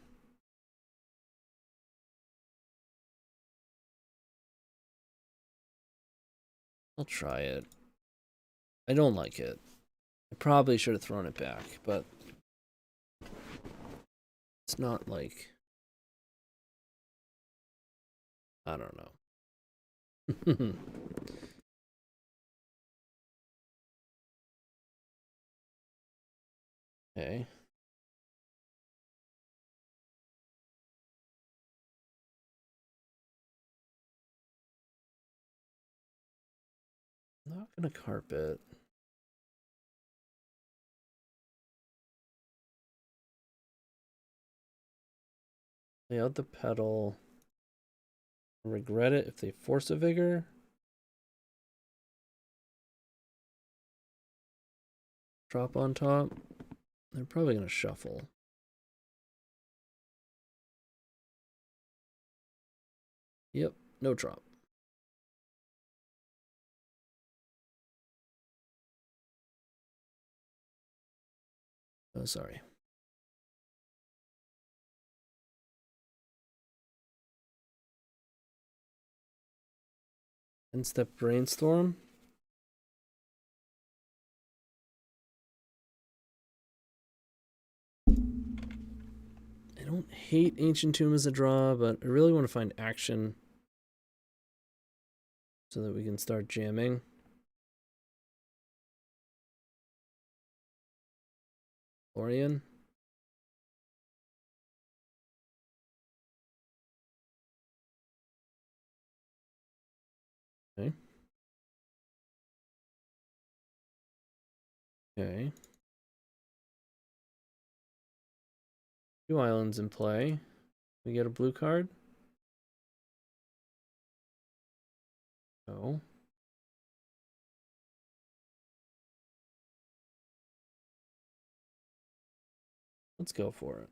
I'll try it. I don't like it. I probably should have thrown it back, but it's not like, I don't know. Okay. I'm not gonna carpet. Lay out the pedal. Regret it if they force a vigor. Drop on top. They're probably gonna shuffle. Yep, no drop. Oh, sorry. Step brainstorm. I don't hate Ancient Tomb as a draw, but I really want to find action so that we can start jamming. Orion. Okay. Okay. 2 islands in play. We get a blue card? No. Let's go for it.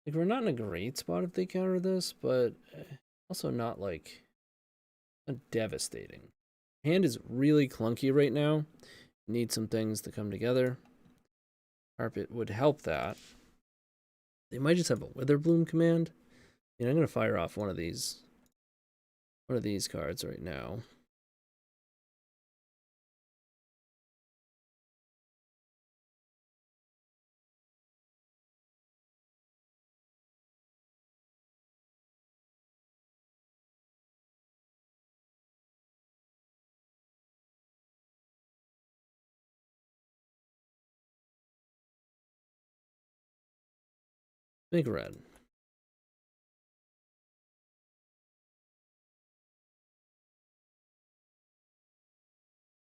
Like, we're not in a great spot if they counter this, but also not like devastating. Hand is really clunky right now. Need some things to come together. Carpet would help that. They might just have a Witherbloom command. I'm gonna fire off one of these cards right now. Big red.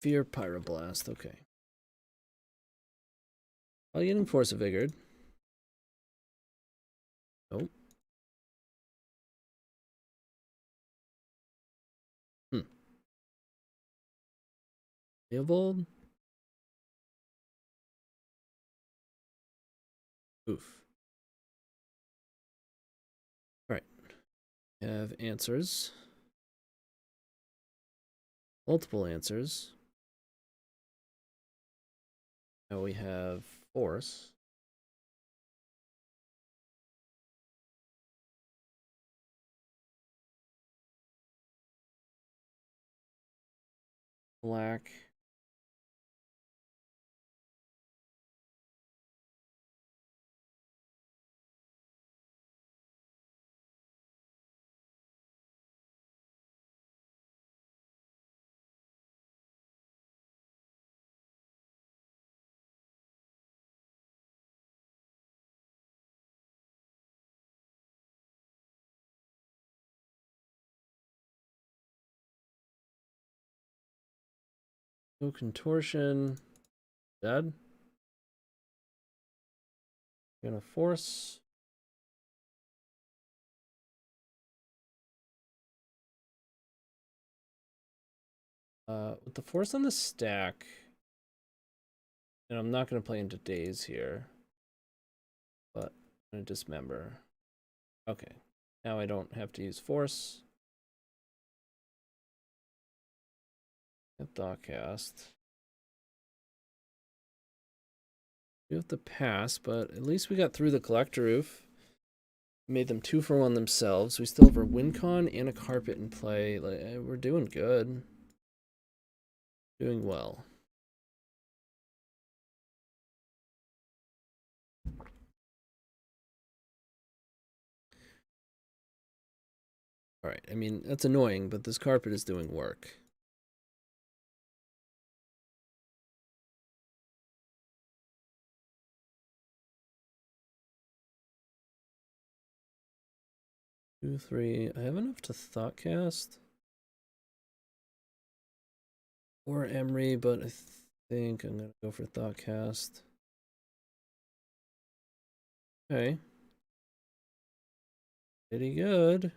Fear Pyroblast, okay. While getting Force of Vigor. Nope. Evold? Oof. Alright. Have answers. Multiple answers. Now we have force. Black. No contortion. Dead. Gonna force. With the force on the stack, and I'm not gonna play into days here, but I'm gonna dismember. Okay, now I don't have to use force. Thoughtcast. We have to pass, but at least we got through the collector roof. Made them 2 for 1 themselves. We still have our WinCon and a carpet in play. Like, we're doing good. Doing well. Alright, I mean, that's annoying, but this carpet is doing work. Two, three. I have enough to Thoughtcast. Or Emry, but I think I'm gonna go for Thoughtcast. Okay. Pretty good.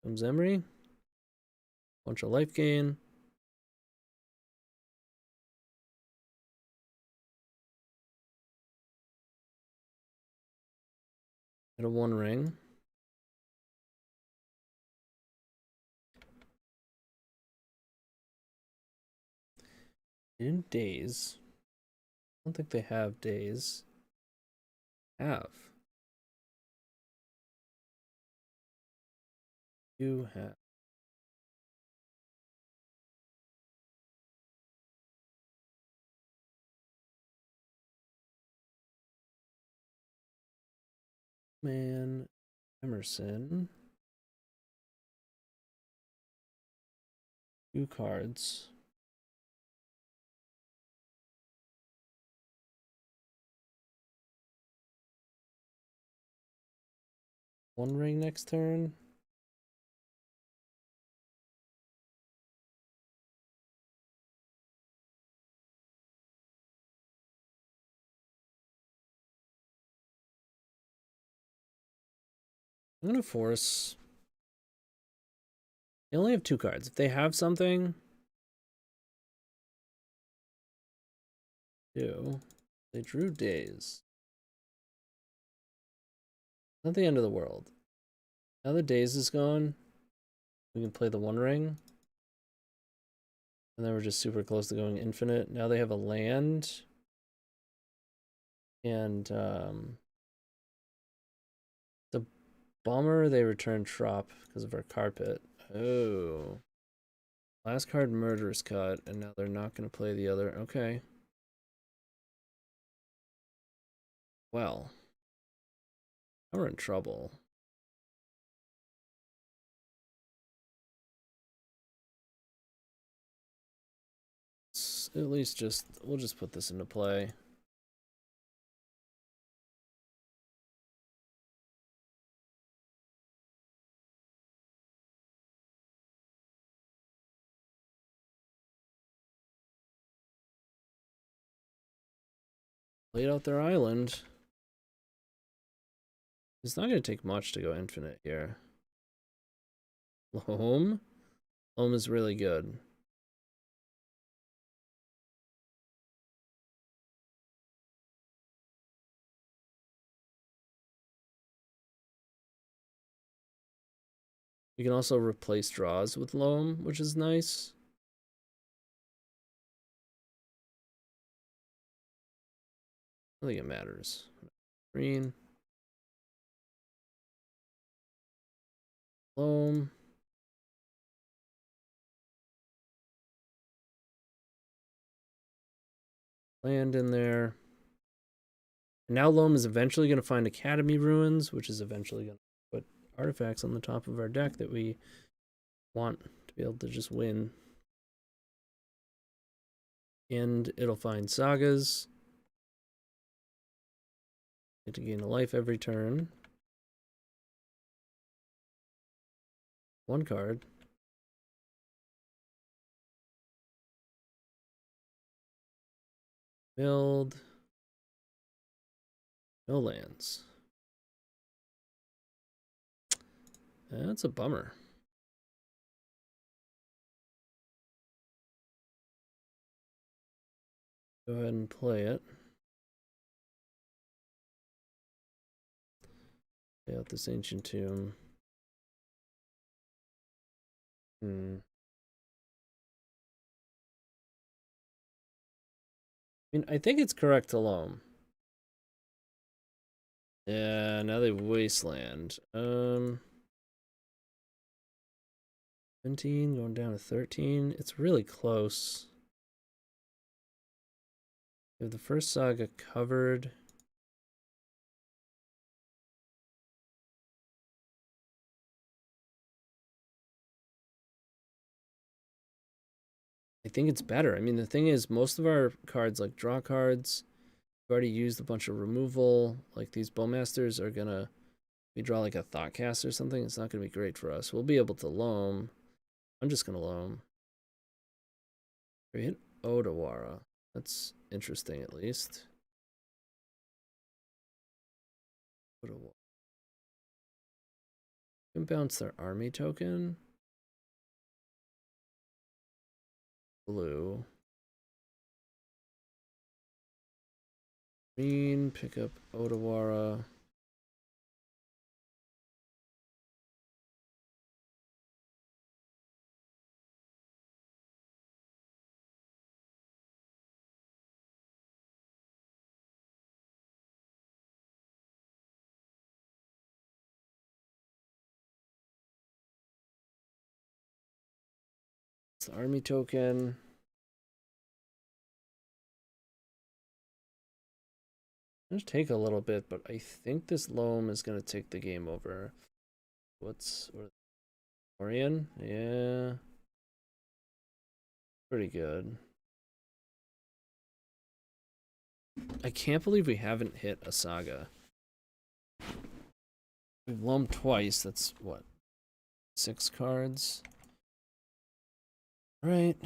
Comes Emry. Bunch of life gain. At a 1 ring. In days. I don't think they have days. Have. You have. Man, Emerson. 2 cards. One ring next turn. I'm gonna force. They only have 2 cards. If they have something, they drew days. Not the end of the world. Now the days is gone. We can play the 1 ring. And then we're just super close to going infinite. Now they have a land. And the bummer, they return Trop because of our carpet. Oh. Last card Murderous Cut, and now they're not going to play the other. Okay. Well. Now we're in trouble. Let's at least we'll just put this into play. Played out their island. It's not going to take much to go infinite here. Loam? Loam is really good. You can also replace draws with Loam, which is nice. I think it matters. Green. Loam. Land in there. And now Loam is eventually going to find Academy Ruins, which is eventually going to put artifacts on the top of our deck that we want to be able to just win. And it'll find Sagas. Get to gain a life every turn. One card. Build. No lands. That's a bummer. Go ahead and play it. Play out this ancient tomb. I mean, I think it's correct to Loam. Yeah, now they Wasteland. 17 going down to 13. It's really close. We have the first Saga covered. I think it's better. I mean, the thing is, most of our cards, like draw cards, we've already used a bunch of removal. Like these Bowmasters are gonna, we draw like a Thoughtcast or something, it's not gonna be great for us. We'll be able to Loam. I'm just gonna Loam. We hit Odawara. That's interesting, at least. Odawara. Can bounce their army token. Blue. Green, pick up Odawara. It's the army token. It'll take a little bit, but I think this Loam is going to take the game over. What's Orion? Yeah. Pretty good. I can't believe we haven't hit a Saga. We've Loamed twice. That's what? 6 cards. All right.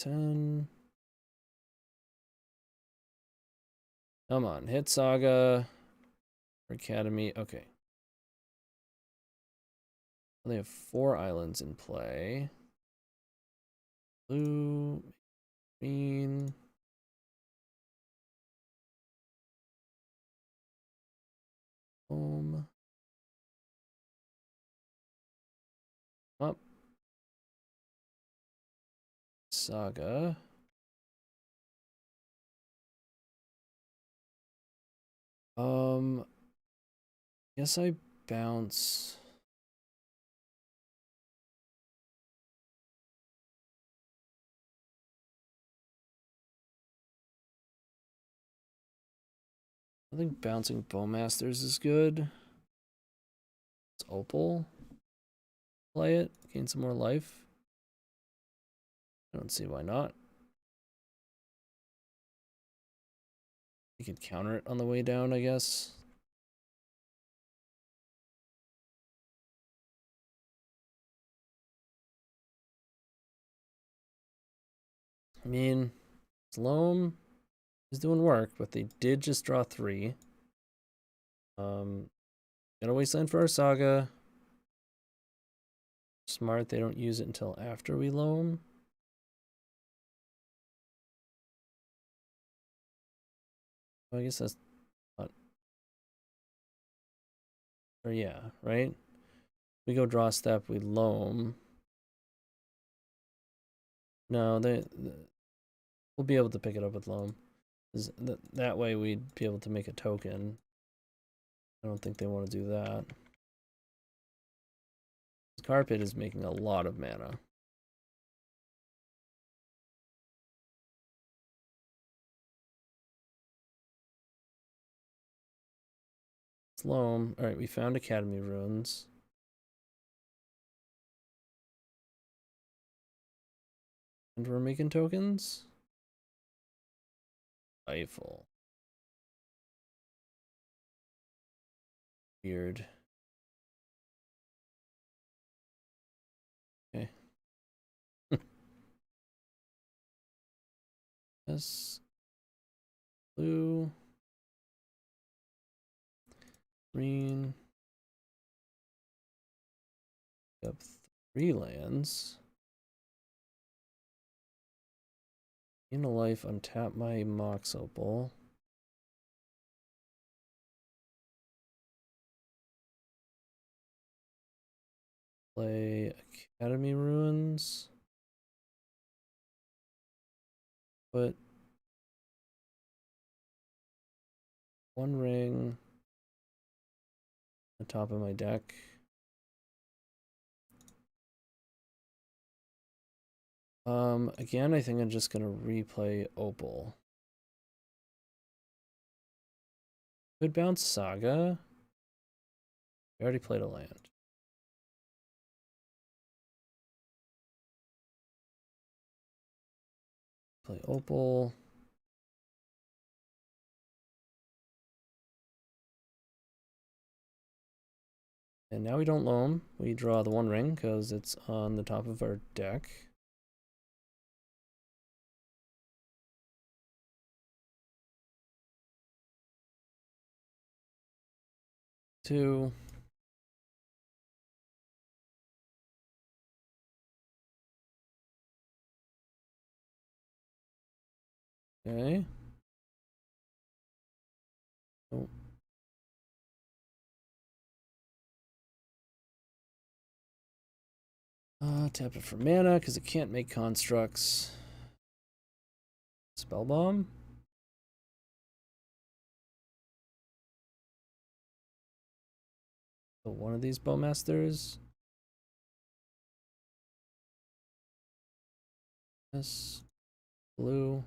10. Come on, hit Saga. Academy. Okay. They have 4 islands in play. Blue, green. Home. Up. Saga. Guess I bounce. I think bouncing Bowmasters is good. It's Opal. Play it, gain some more life. I don't see why not. You could counter it on the way down, I guess. I mean, Loam is doing work, but they did just draw 3. Got a Wasteland for our Saga. Smart, they don't use it until after we loam. Well, I guess that's not. Or yeah, right? We go draw step, we loam. No, we'll be able to pick it up with loam. That way we'd be able to make a token. I don't think they want to do that. Carpet is making a lot of mana. It's loam. Alright, we found Academy Ruins. And we're making tokens? Rifle. Weird. Okay. Yes. Blue. Green. We have 3 lands. In a life, untap my Mox Opal. Play Academy Ruins. Put 1 ring on top of my deck. Again, I think I'm just gonna replay Opal. Could bounce Saga. We already played a land. Play Opal. And now we don't loam. We draw the 1 ring because it's on the top of our deck. Two. Okay. Oh. Tap it for mana because it can't make constructs. Spell bomb. So one of these bowmasters. Yes. Blue.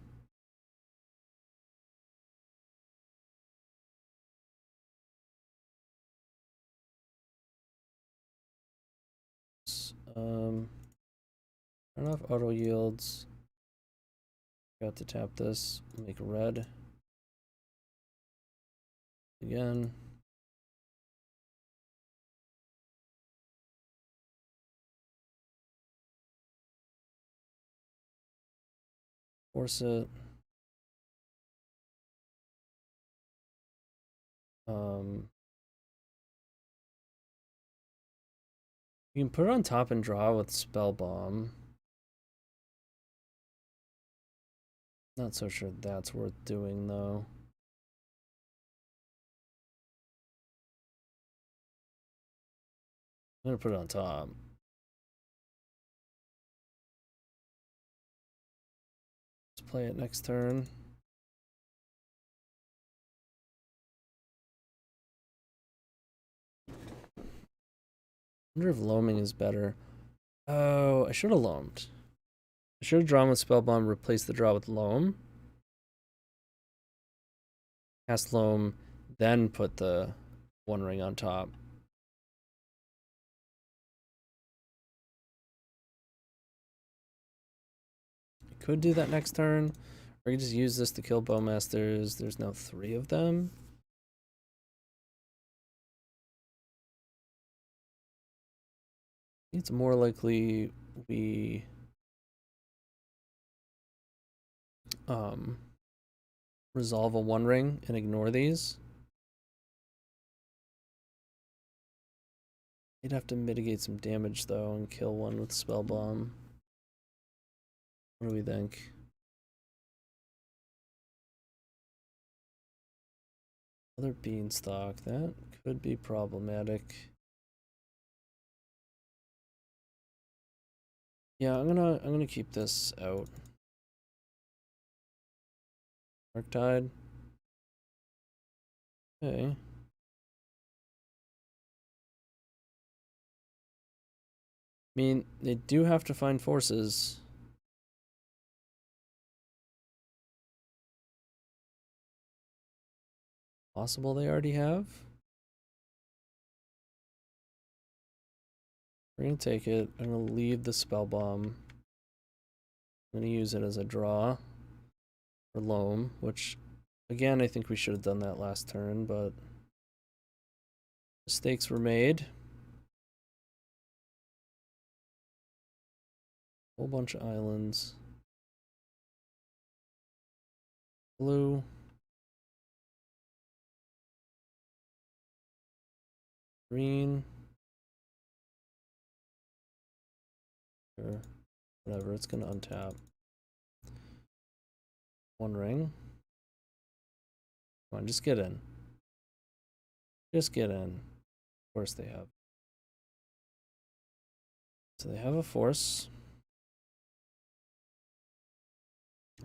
Turn off auto yields. Got to tap this. Make red. Again. Force it. You can put it on top and draw with Spell Bomb. Not so sure that's worth doing though. I'm gonna put it on top. Let's play it next turn. I wonder if loaming is better. Oh, I should have loamed. I should have drawn with Spell Bomb, replaced the draw with loam. Cast loam, then put the 1 ring on top. I could do that next turn. Or I could just use this to kill bowmasters. There's now 3 of them. It's more likely we resolve a 1 ring and ignore these. You'd have to mitigate some damage though and kill one with Spell Bomb. What do we think? Another Beanstalk, that could be problematic. Yeah, I'm gonna keep this out. Murktide. Okay. I mean, they do have to find forces. Possible they already have? We're gonna take it. I'm gonna leave the Spell Bomb. I'm gonna use it as a draw for Loam, which, again, I think we should have done that last turn, but mistakes were made. Whole bunch of islands. Blue. Green. Or whatever, it's gonna untap. One ring. Come on, just get in. Just get in. Of course they have. So they have a force.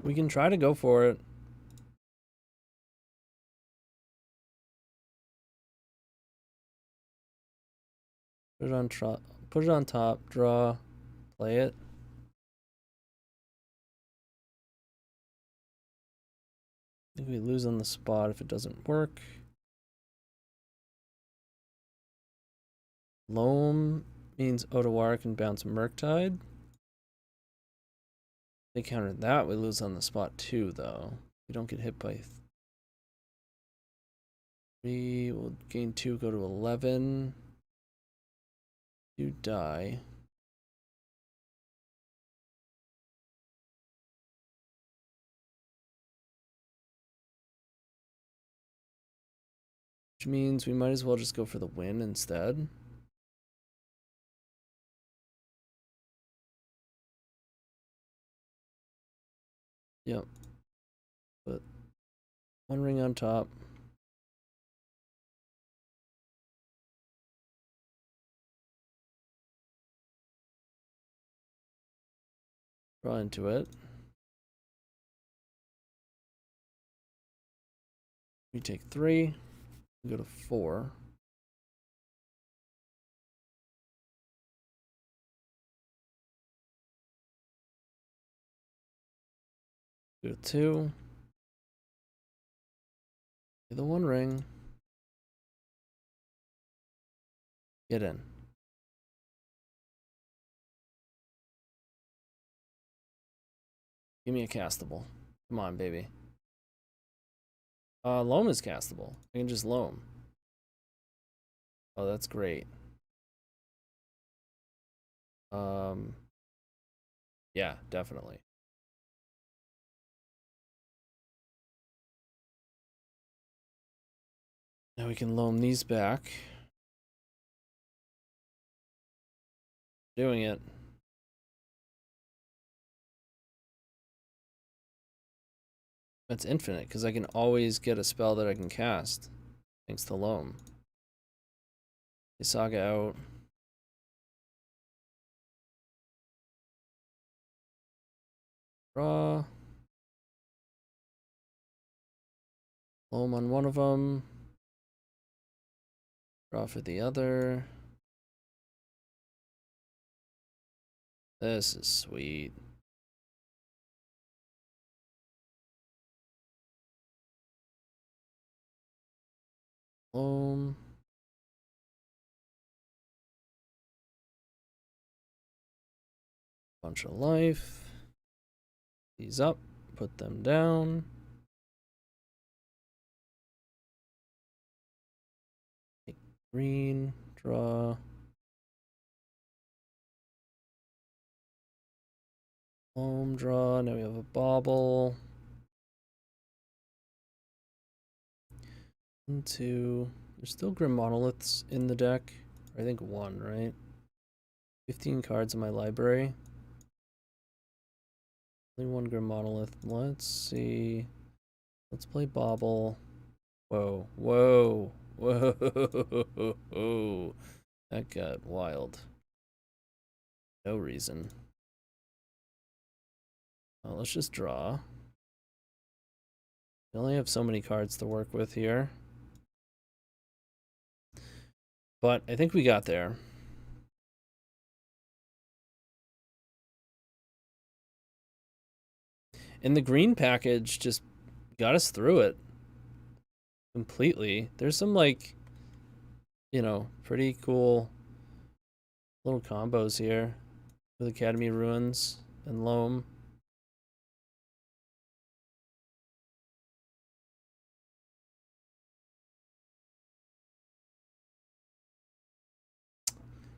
We can try to go for it. Put it on top, draw, play it. I think we lose on the spot if it doesn't work. Loam means Otawara can bounce Murktide. They countered that, we lose on the spot too, though. We don't get hit by 3. We'll gain 2, go to 11. You die. Which means we might as well just go for the win instead. Yep. But one ring on top. Draw into it. We take 3. We go to 4. Go to 2. The one ring. Get in. Give me a castable. Come on, baby. Loam is castable. I can just loam. Oh, that's great. Yeah, definitely. Now we can loam these back. Doing it. That's infinite, because I can always get a spell that I can cast. Thanks to loam. Saga out. Draw. Loam on one of them. Draw for the other. This is sweet. Loam. Bunch of life. These up. Put them down. Take green. Draw. Loam, draw. Now we have a bauble. 1, 2. There's still Grim Monoliths in the deck. I think 1, right? 15 cards in my library. Only 1 Grim Monolith. Let's see. Let's play Bobble. Whoa, whoa, whoa. That got wild. No reason. Well, let's just draw. We only have so many cards to work with here. But I think we got there. And the green package just got us through it completely. There's some, like, you know, pretty cool little combos here with Academy Ruins and Loam.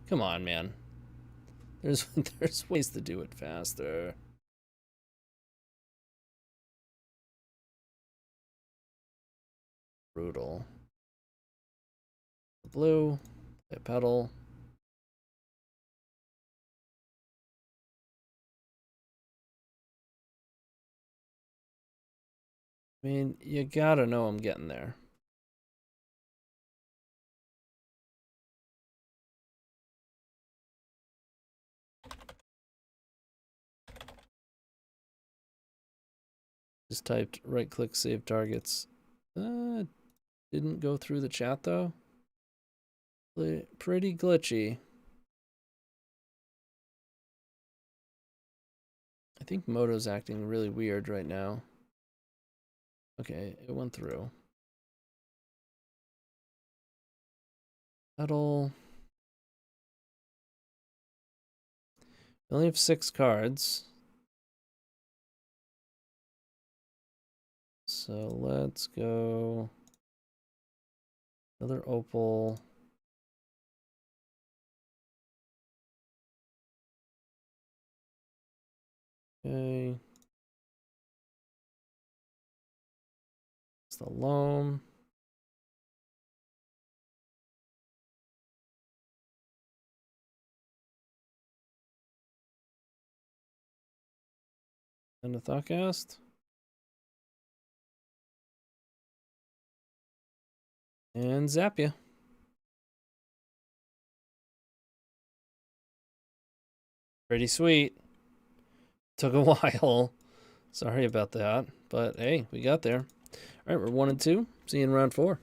Come on, man. There's ways to do it faster. Brutal. Blue, a pedal. I mean, you gotta know I'm getting there. Just typed right click save targets. Didn't go through the chat though. Pretty glitchy. I think Moto's acting really weird right now. Okay, it went through. Pedal. We only have 6 cards. So let's go. Another opal. Okay. It's the loam. And a Thoughtcast. And zap ya. Pretty sweet. Took a while. Sorry about that. But hey, we got there. Alright, we're 1 and 2. See you in round 4.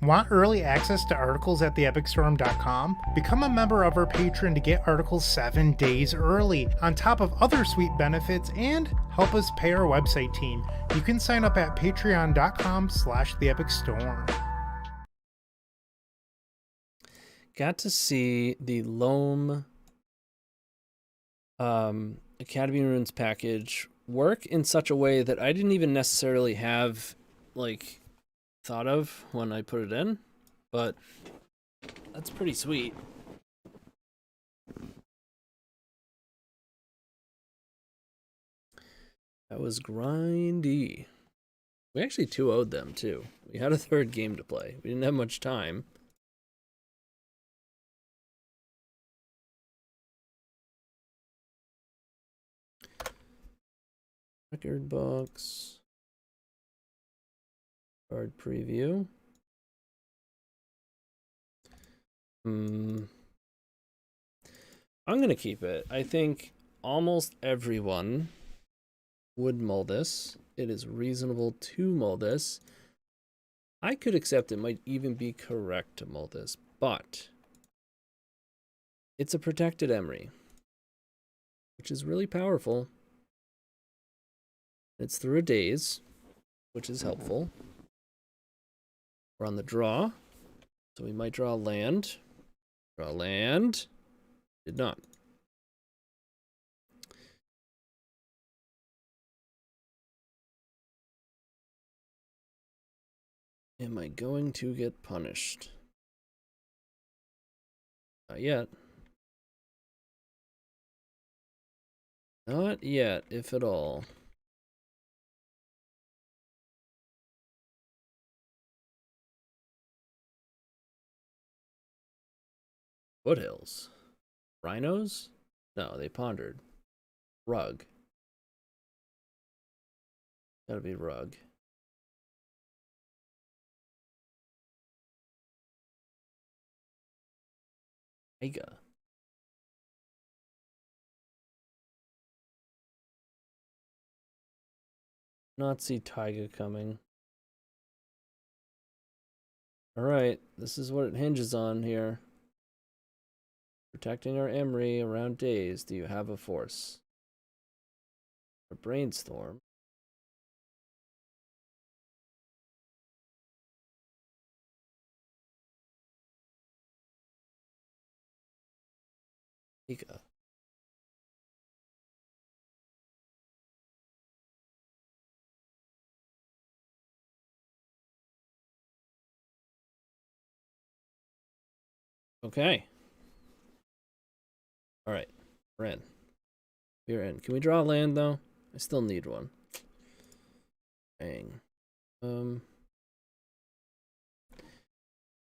Want early access to articles at theepicstorm.com? Become a member of our Patreon to get articles 7 days early, on top of other sweet benefits, and help us pay our website team. You can sign up at patreon.com/theepicstorm. Got to see the Loam Academy Ruins package work in such a way that I didn't even necessarily have, like, thought of when I put it in, but that's pretty sweet. That was grindy. We actually 2-0'd them too. We had a 3rd game to play. We didn't have much time. Record books. Card preview. I'm gonna keep it. I think almost everyone would mull this. It is reasonable to mull this. I could accept it might even be correct to mull this, but it's a protected Emry, which is really powerful. It's through a daze, which is helpful. We're on the draw, so we might draw a land. Draw land. Did not. Am I going to get punished? Not yet. Not yet, if at all. Foothills. Rhinos? No, they pondered. Rug. Gotta be rug. Saga. Not see Taiga coming. Alright, this is what it hinges on here. Protecting our Emry around days. Do you have a force? A brainstorm. Saga. Okay. Alright. We're in. We're in. Can we draw land though? I still need one. Dang. I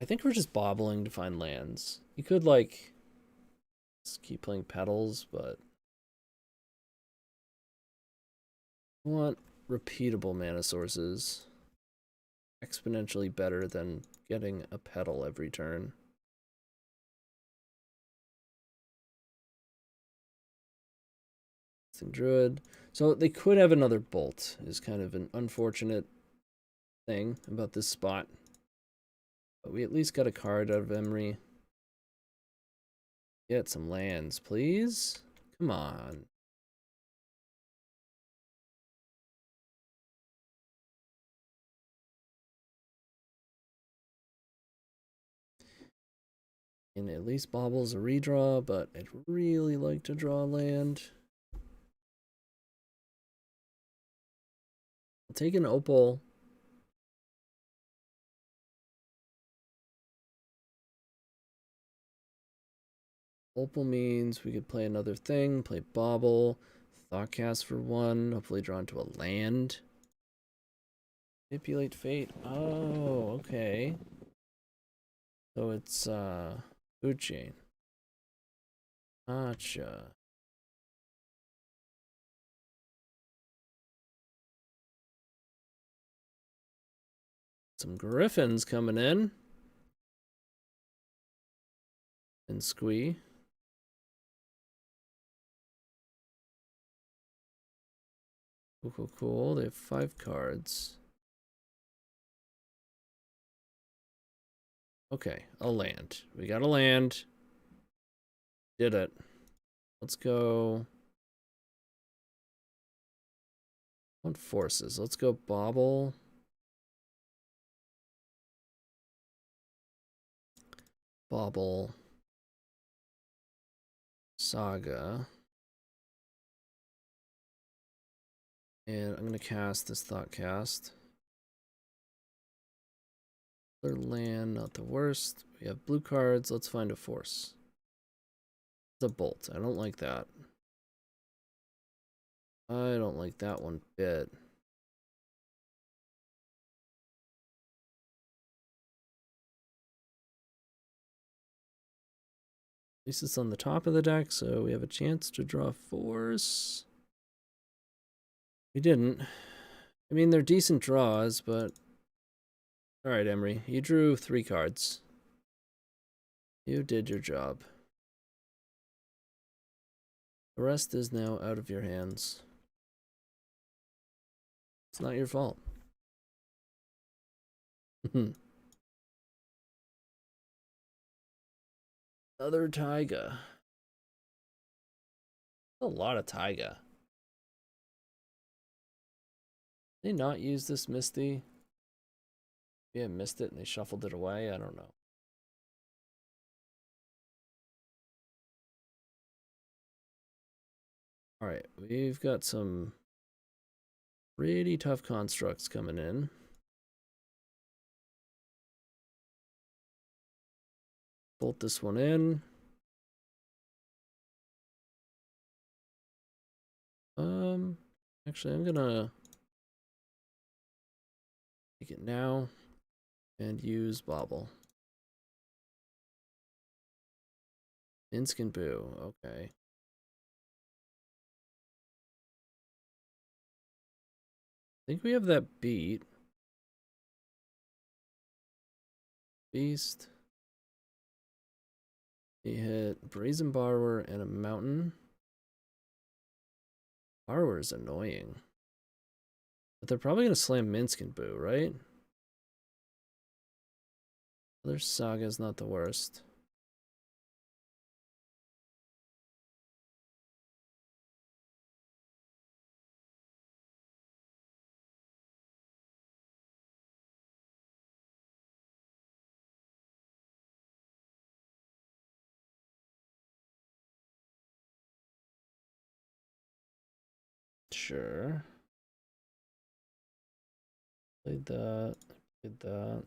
think we're just bobbling to find lands. You could like just keep playing petals, but I want repeatable mana sources. Exponentially better than getting a petal every turn. Druid. So they could have another bolt, is kind of an unfortunate thing about this spot. But we at least got a card out of Emry. Get some lands, please. Come on. And at least bobbles a redraw, but I'd really like to draw land. I'll take an opal. Opal means we could play another thing, play bobble, Thoughtcast for one, hopefully draw into a land. Manipulate fate. Oh, okay. So it's food chain. Gotcha. Some griffins coming in. And squee. Cool, cool, cool. They have 5 cards. Okay, a land. We got a land. Did it. Let's go. I want forces. Let's go bobble. Bobble. Saga. And I'm going to cast this Thoughtcast. Other land, not the worst. We have blue cards. Let's find a force. It's a bolt. I don't like that. I don't like that one bit. At least it's on the top of the deck, so we have a chance to draw force. We didn't. I mean, they're decent draws, but... Alright, Emry. You drew 3 cards. You did your job. The rest is now out of your hands. It's not your fault. Another taiga. A lot of taiga. Did they not use this Misty? Maybe I missed it and they shuffled it away. I don't know. Alright, we've got some pretty tough constructs coming in. Bolt this one in. Actually, I'm gonna take it now and use bobble. Minskin Boo, okay. I think we have that beat. Beast. He hit Brazen Borrower and a Mountain. Borrower is annoying. But they're probably going to slam Minskin Boo, right? Other Saga's not the worst. Sure. Played that. Played that.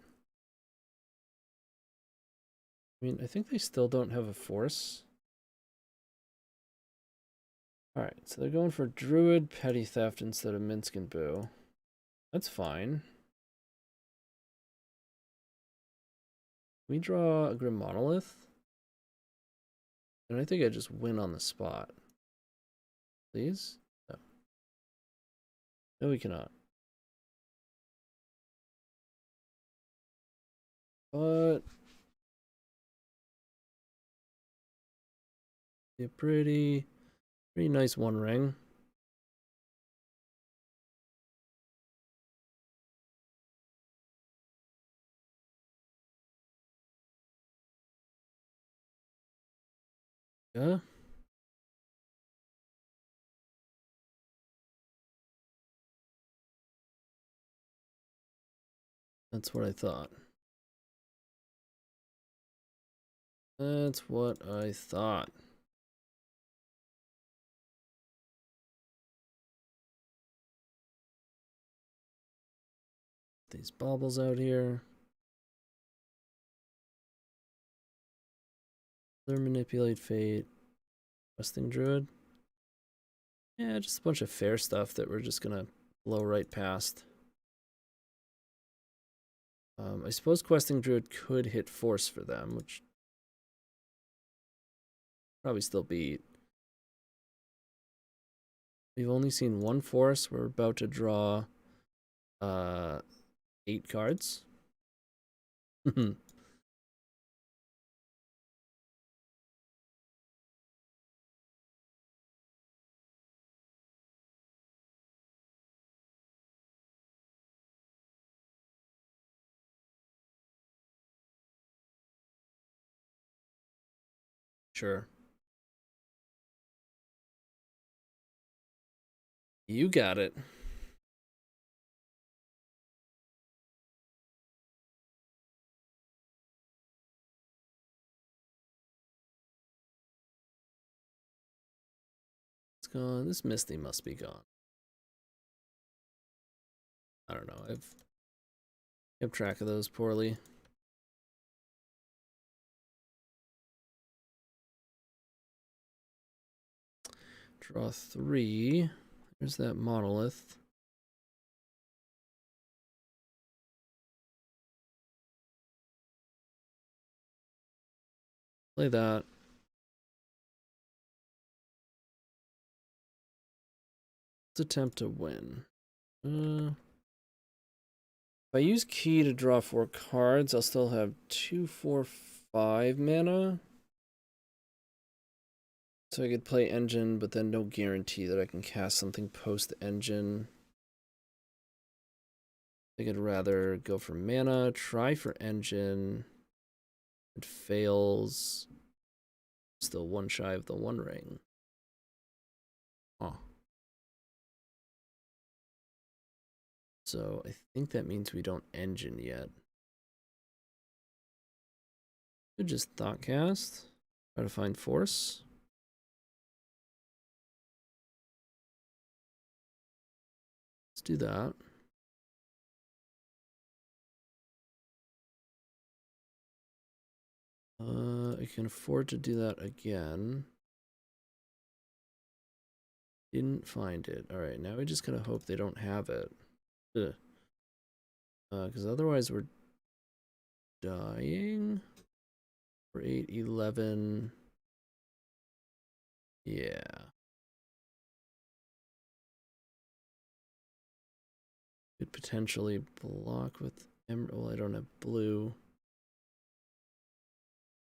I mean, I think they still don't have a force. Alright, so they're going for Druid Petty Theft instead of Minskin Boo. That's fine. We draw a Grim Monolith. And I think I just win on the spot. Please? No. No, we cannot. But a pretty nice one ring. Yeah. That's what I thought. That's what I thought. These baubles out here. Other Manipulate Fate. Questing Druid. Yeah, just a bunch of fair stuff that we're just gonna blow right past. I suppose Questing Druid could hit Force for them, which probably still beat. We've only seen one Force. We're about to draw 8 cards. Sure. You got it. It's gone. This Misty must be gone. I don't know. I've kept track of those poorly. Draw 3. There's that Monolith. Play that. Let's attempt to win. If I use Key to draw 4 cards, I'll still have 2, 4, 5 mana. So I could play Engine, but then no guarantee that I can cast something post-Engine. I think I'd rather go for mana, try for Engine. It fails. Still one shy of the one ring. Oh. So I think that means we don't Engine yet. Could just Thoughtcast. Try to find Force. Let's do that. I can afford to do that again. Didn't find it. Alright, now we just gotta hope they don't have it. Because otherwise we're dying. For 8, 11. Yeah. Could potentially block with Emry. Well, I don't have blue.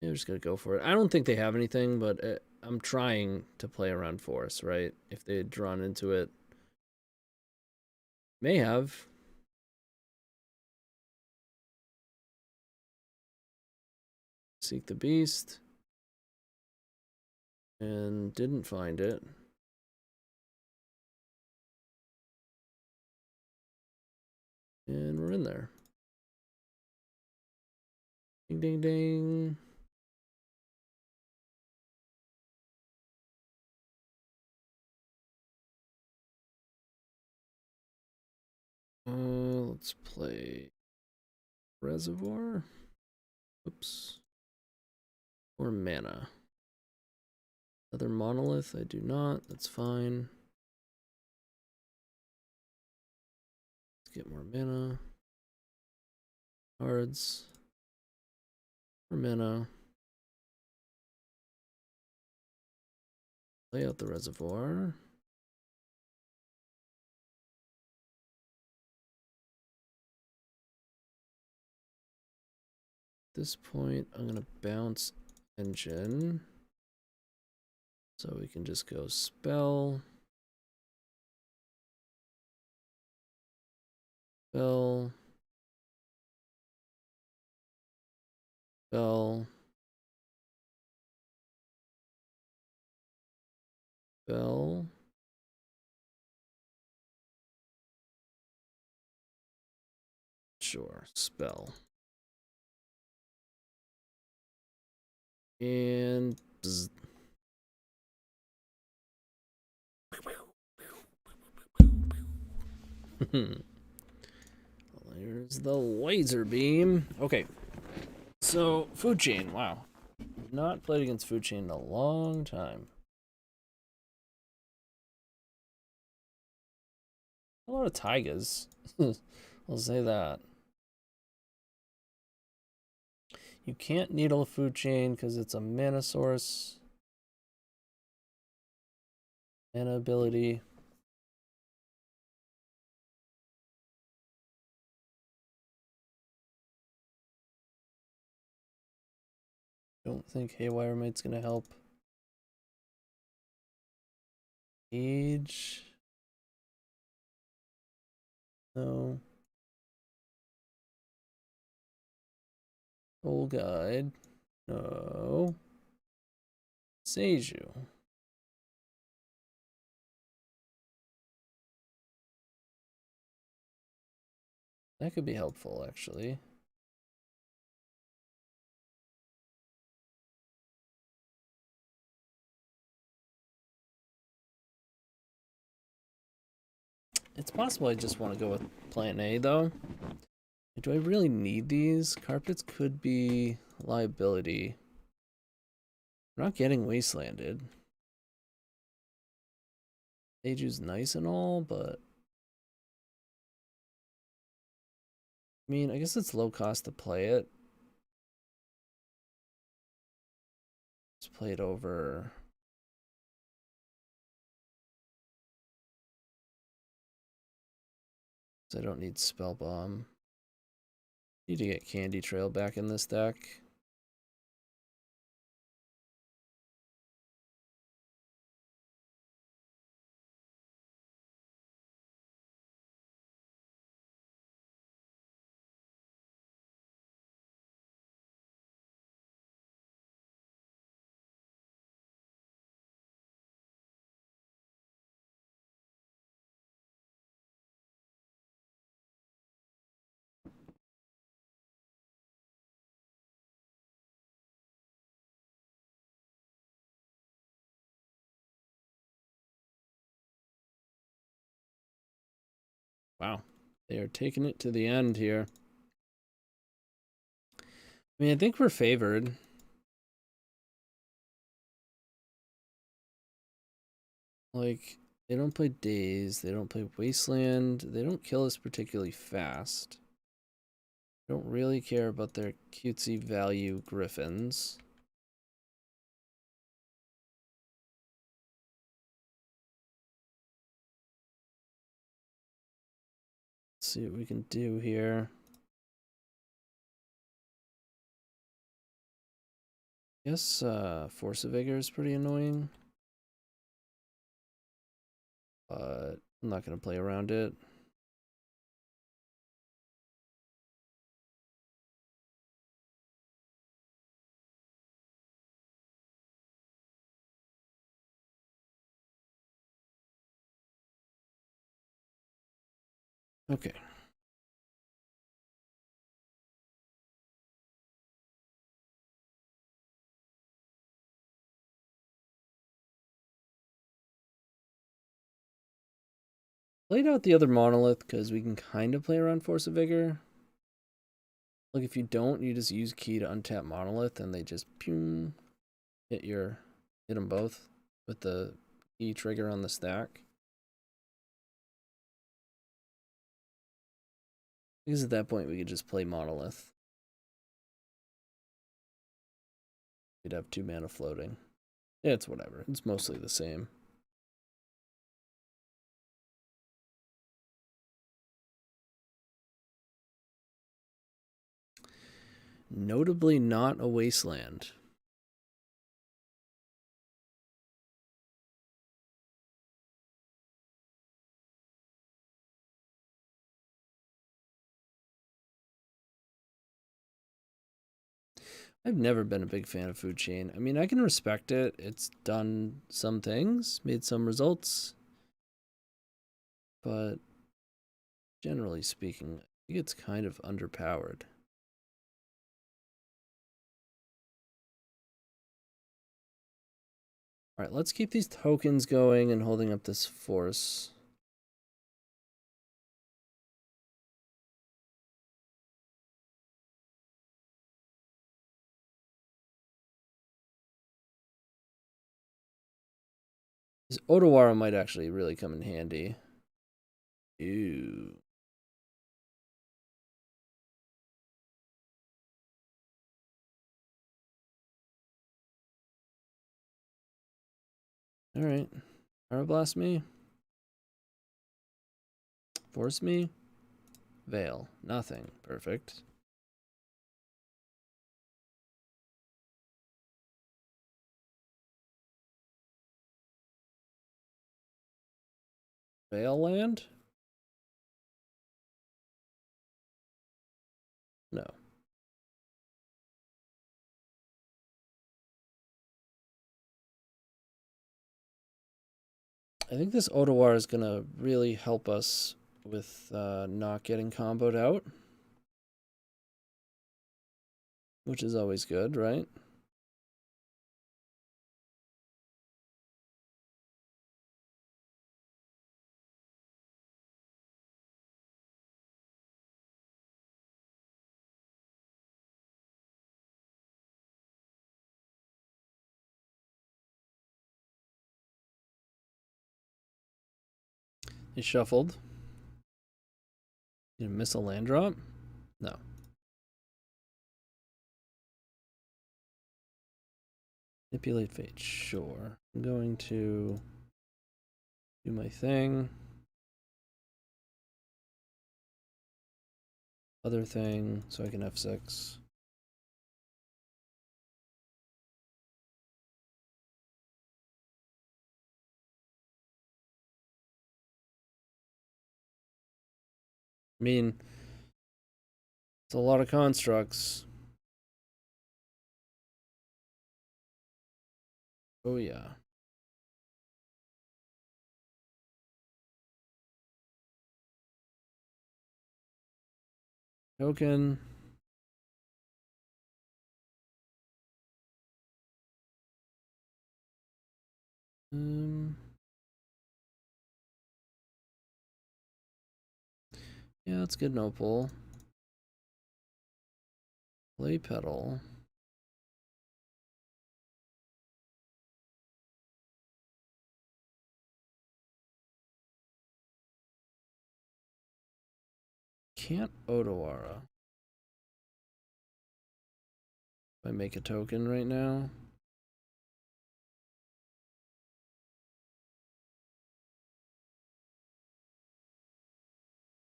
Yeah, I'm just gonna go for it. I don't think they have anything, but I'm trying to play around force, right? If they had drawn into it, may have. Seek the beast. And didn't find it. And we're in there. Ding, ding, ding. Let's play Reservoir. Oops. Or mana. Another Monolith, I do not. That's fine. Let's get more mana. Cards. More mana. Lay out the Reservoir. At this point, I'm going to bounce Engine. So we can just go spell. Spell. Spell. Spell. Sure, spell. And bzz. There's the laser beam. Okay. So, food chain. Wow. Not played against food chain in a long time. A lot of Taigas. I'll say that. You can't needle a food chain because it's a mana source. Mana ability. Don't think Haywire Mate's gonna help. Age. No. Soul Guide. No. Seiju. That could be helpful, actually. It's possible I just want to go with plan A, though. Do I really need these? Carpets could be a liability. We're not getting wastelanded. Seiju's nice and all, but I mean, I guess it's low cost to play it. Let's play it over. I don't need Spell Bomb. Need to get Candy Trail back in this deck. Wow, they are taking it to the end here. I mean, I think we're favored. Like, they don't play Daze, they don't play Wasteland, they don't kill us particularly fast. Don't really care about their cutesy value Griffins. see what we can do here. Guess Force of Vigor is pretty annoying. But I'm not going to play around it. Okay. Played out the other Monolith because we can kind of play around Force of Vigor. Like if you don't, you just use key to untap Monolith and they just pew, hit them both with the key trigger on the stack. Because at that point we could just play Monolith. We'd have 2 mana floating. Yeah, it's whatever. It's mostly the same. Notably not a Wasteland. I've never been a big fan of Food Chain. I mean, I can respect it. It's done some things, made some results. But generally speaking, I think it's kind of underpowered. All right, let's keep these tokens going and holding up this force. This Otawara might actually really come in handy. Ew. All right. Pyroblast me. Force me. Veil. Nothing. Perfect. Veil land? No. I think this Otawara is going to really help us with not getting comboed out. Which is always good, right? He shuffled. Did he miss a land drop? No. Manipulate fate, sure. I'm going to do my thing. Other thing, so I can F6. I mean, it's a lot of constructs. Oh yeah. Token. Yeah, that's good. No pull. Play pedal. Can't Otawara. If I make a token right now.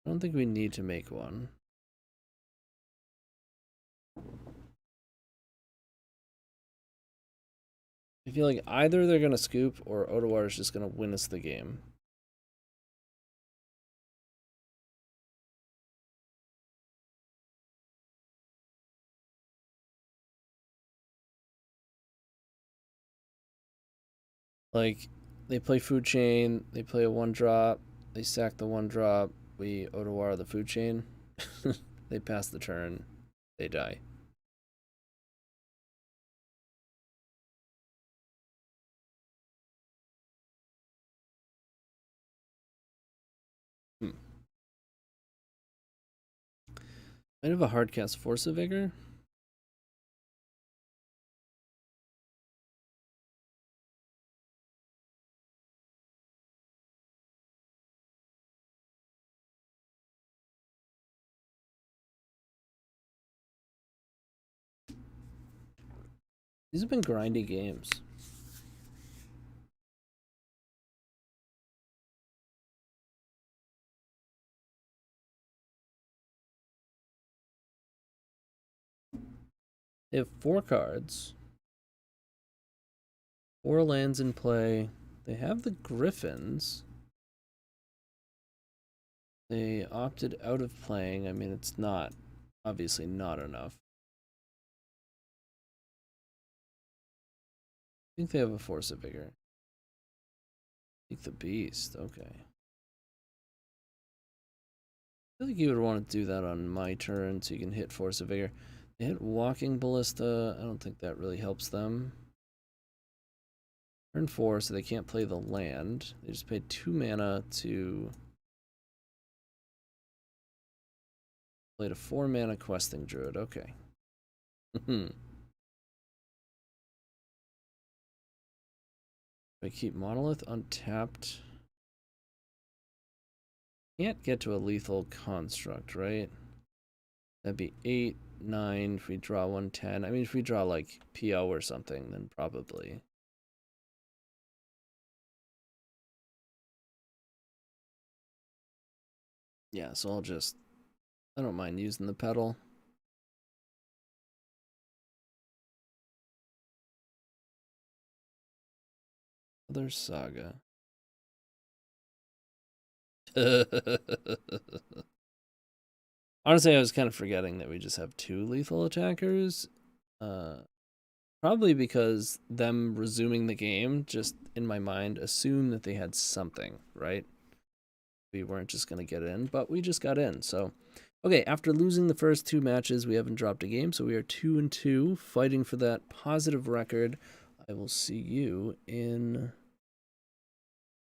I don't think we need to make one. I feel like either they're going to scoop or Otawar is just going to win us the game. Like, they play food chain, they play a 1-drop, they sack the 1-drop, we Otawar the food chain. They pass the turn, they die. Might have a hard cast Force of Vigor. These have been grindy games. They have 4 cards. 4 lands in play. They have the Griffins. They opted out of playing. I mean, it's not, obviously not enough. I think they have a Force of Vigor. Take the Beast, okay. I feel like you would want to do that on my turn so you can hit Force of Vigor. They hit Walking Ballista. I don't think that really helps them. Turn 4, so they can't play the land. They just paid 2 mana to... Played a 4 mana Questing Druid, okay. I keep Monolith untapped. Can't get to a lethal construct, right? That'd be 8, 9 if we draw 1, 10. I mean, if we draw like PO or something, then probably. Yeah, so I'll just... I don't mind using the pedal. Other Saga. Honestly, I was kind of forgetting that we just have 2 lethal attackers. Probably because them resuming the game, just in my mind, assumed that they had something, right? We weren't just going to get in, but we just got in. So, okay, after losing the first 2 matches, we haven't dropped a game, so we are 2-2, fighting for that positive record. I will see you in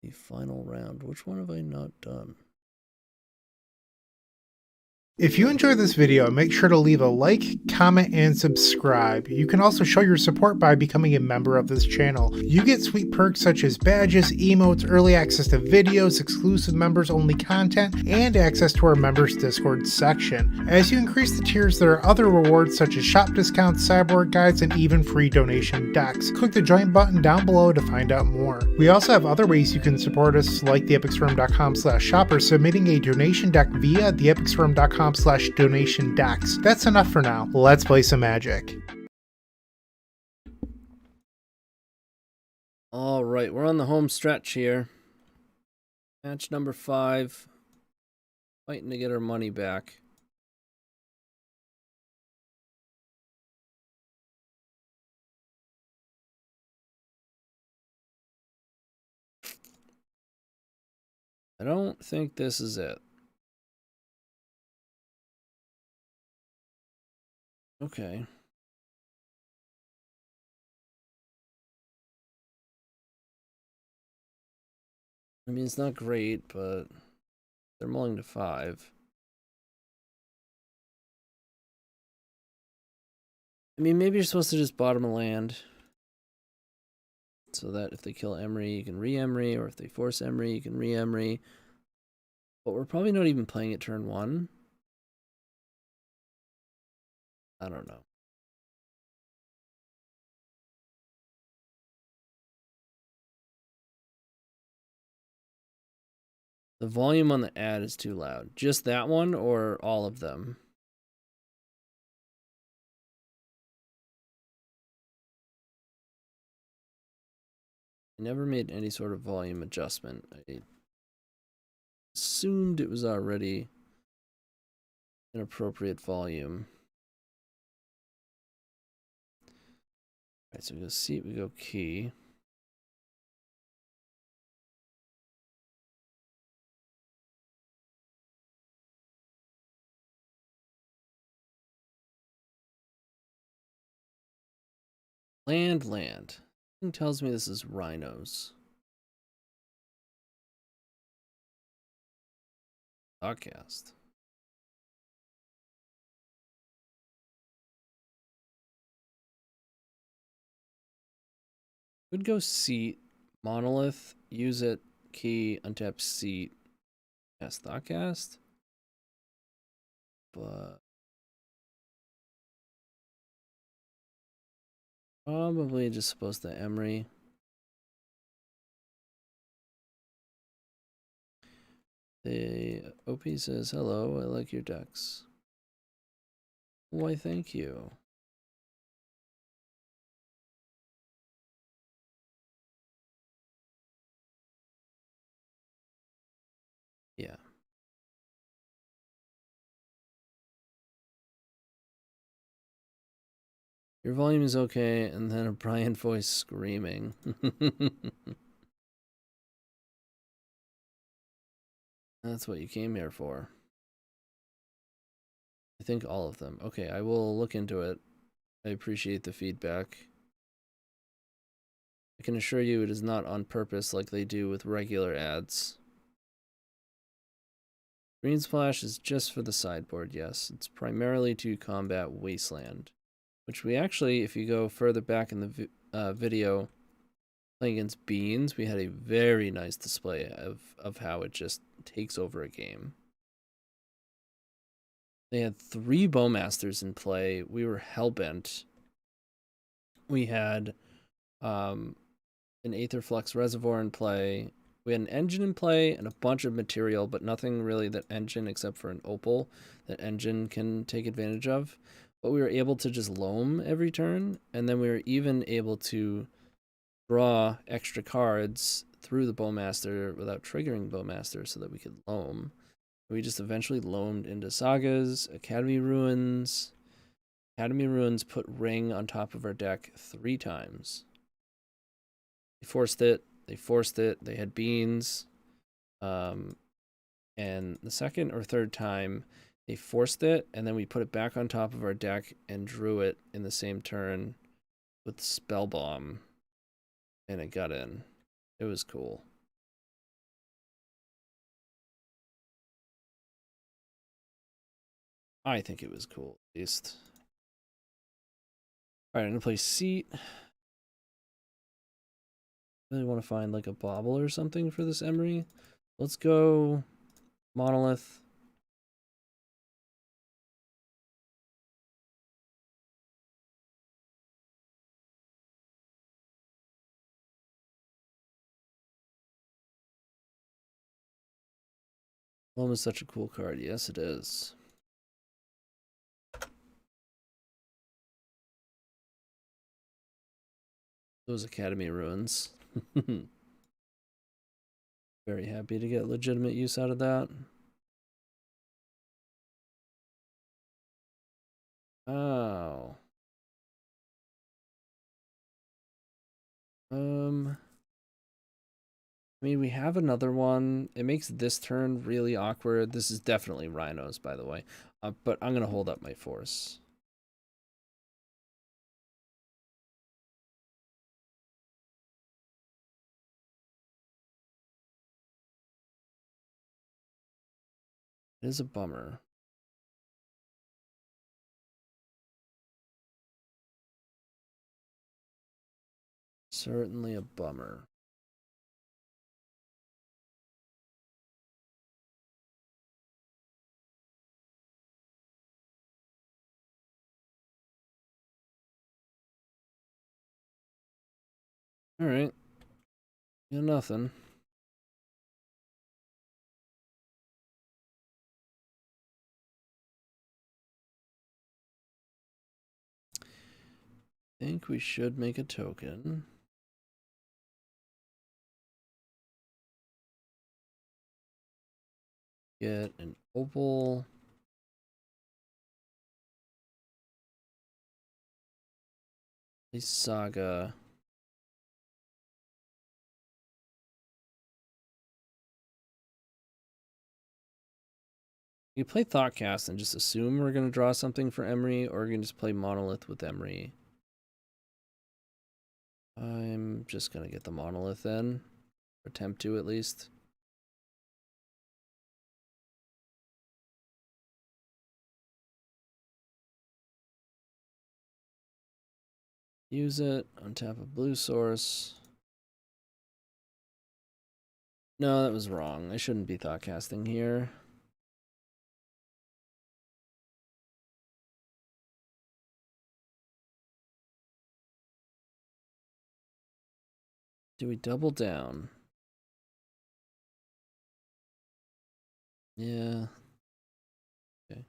the final round. Which one have I not done? If you enjoyed this video, make sure to leave a like, comment, and subscribe. You can also show your support by becoming a member of this channel. You get sweet perks such as badges, emotes, early access to videos, exclusive members-only content, and access to our members Discord section. As you increase the tiers, there are other rewards such as shop discounts, sideboard guides, and even free donation decks. Click the join button down below to find out more. We also have other ways you can support us, like theepicstorm.com/shop or submitting a donation deck via theepicstorm.com/donation decks. That's enough for now. Let's play some Magic. All right, we're on the home stretch here. Match number 5. Fighting to get our money back. I don't think this is it. Okay. I mean, it's not great, but they're mulling to 5. I mean, maybe you're supposed to just bottom a land. So that if they kill Emry, you can re-Emry, or if they force Emry, you can re-Emry. But we're probably not even playing it turn 1. I don't know. The volume on the ad is too loud. Just that one or all of them? I never made any sort of volume adjustment. I assumed it was already an appropriate volume. All right, so we go seat, we go key. Land. Something tells me this is rhinos. Thoughtcast. Would go seat, monolith, use it, key, untap seat, cast Thoughtcast. But probably just supposed to Emry. The OP says, hello, I like your decks. Why, thank you. Yeah. Your volume is okay, and then a Brian voice screaming. That's what you came here for. I think all of them. Okay, I will look into it. I appreciate the feedback. I can assure you it is not on purpose like they do with regular ads. Green Splash is just for the sideboard, yes. It's primarily to combat Wasteland, which we actually, if you go further back in the video, playing against Beans, we had a very nice display of how it just takes over a game. They had 3 Bowmasters in play. We were hellbent. We had an Aetherflux Reservoir in play. We had an engine in play and a bunch of material, but nothing really that engine except for an opal that engine can take advantage of. But we were able to just loam every turn, and then we were even able to draw extra cards through the Bowmaster without triggering Bowmaster so that we could loam. We just eventually loamed into Sagas, Academy Ruins. Academy Ruins put Ring on top of our deck 3 times. They forced it. They had Beans. And the second or third time, they forced it, and then we put it back on top of our deck and drew it in the same turn with Spell Bomb. And it got in. It was cool. I think it was cool, at least. Alright, I'm gonna play seat. Really want to find like a bobble or something for this Emry. Let's go monolith. Loam is such a cool card. Yes, it is. Those Academy Ruins. Very happy to get legitimate use out of that. Oh. I mean, we have another one. It makes this turn really awkward. This is definitely rhinos, by the way. But I'm going to hold up my force. It is a bummer. Certainly a bummer. All right. Yeah, nothing. think we should make a token. Get an opal. A Saga. You play Thoughtcast and just assume we're going to draw something for Emry, or you can just play Monolith with Emry. I'm just going to get the Monolith then. Attempt to, at least. Use it, untap a blue source. No, that was wrong. I shouldn't be Thoughtcasting here. Do we double down? Yeah. Okay.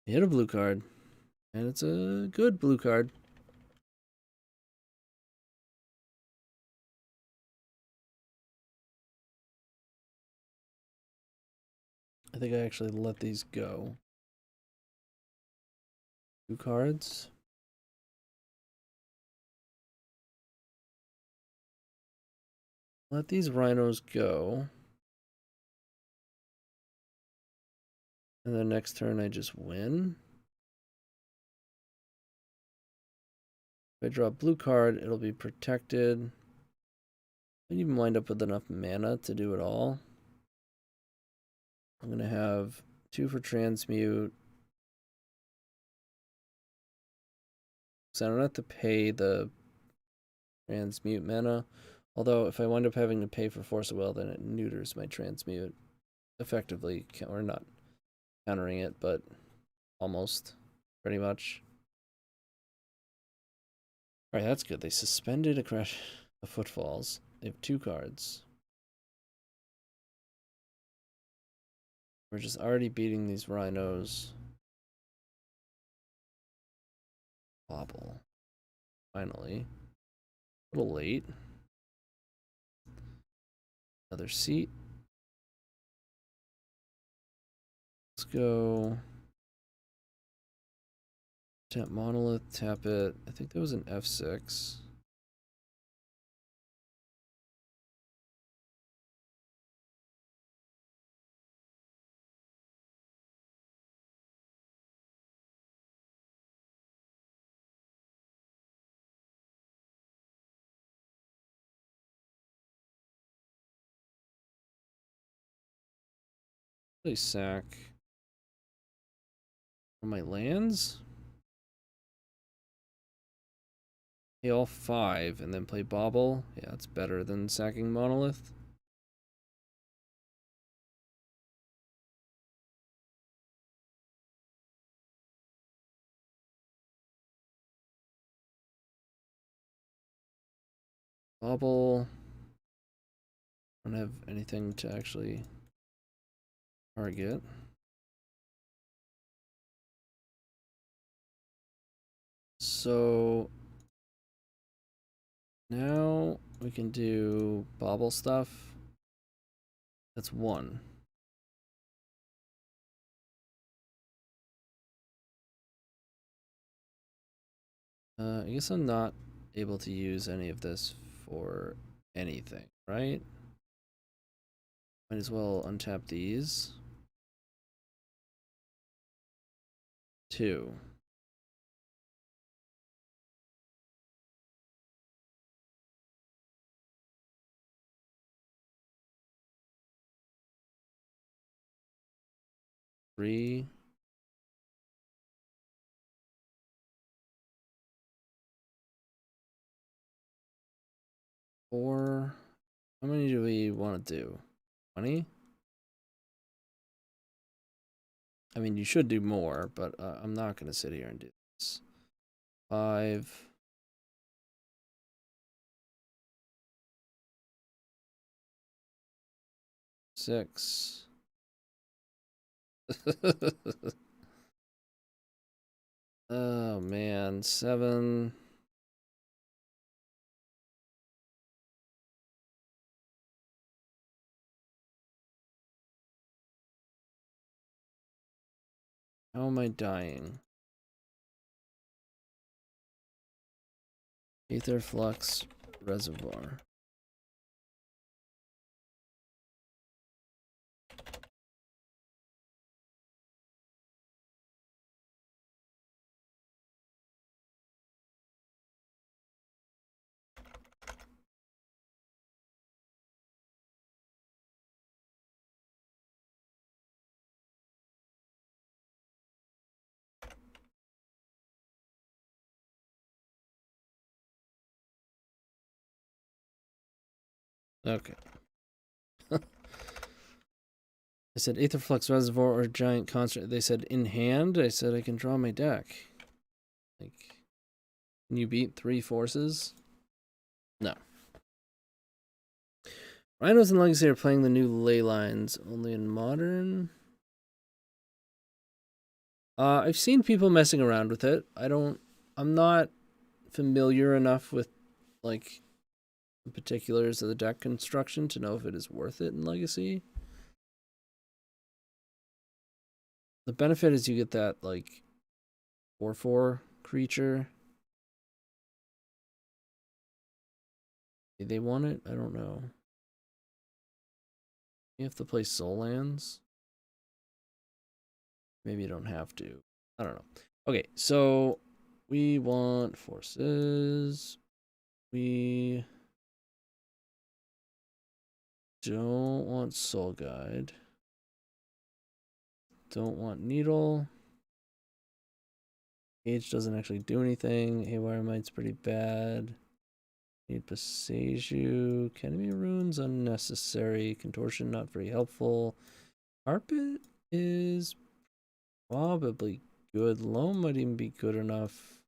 Hit a blue card. And it's a good blue card. I think I actually let these go. 2 cards. Let these rhinos go. And then next turn I just win. If I draw a blue card, it'll be protected. I even wind up with enough mana to do it all. I'm gonna have 2 for transmute. So I don't have to pay the transmute mana. Although if I wind up having to pay for Force of Will, then it neuters my transmute. Effectively, or not countering it, but almost, pretty much. Alright, that's good. They suspended a crash of footfalls. They have 2 cards. We're just already beating these rhinos. Wobble. Finally. A little late. Another seat. Let's go. Tap Monolith, tap it. I think that was an F6. Play sack. For my lands? Pay all 5 and then play Bauble. Yeah, it's better than sacking Monolith. Bauble. Don't have anything to actually target. So now we can do Bauble stuff. That's 1. I guess I'm not able to use any of this for anything, right? Might as well untap these. 2. Three. 4. How many do we want to do? 20? I mean, you should do more, but I'm not going to sit here and do this. 5. 6. Oh man, 7. How am I dying? Aetherflux Reservoir. Okay. I said Aetherflux Reservoir or Giant Concert. They said in hand. I said I can draw my deck. Like, can you beat 3 forces? No. Rhinos and Legacy are playing the new ley lines, only in Modern. I've seen people messing around with it. I'm not familiar enough with, like, the particulars of the deck construction to know if it is worth it in Legacy. The benefit is you get that, like, 4/4 creature. Do they want it? I don't know. You have to play Soul Lands. Maybe you don't have to. I don't know. Okay, so we want forces. We don't want Soul Guide. Don't want Needle. Gauge doesn't actually do anything. Haywire Might's pretty bad. Need Passeju. Enemy Runes unnecessary. Contortion not very helpful. Carpet is probably good. Loam might even be good enough.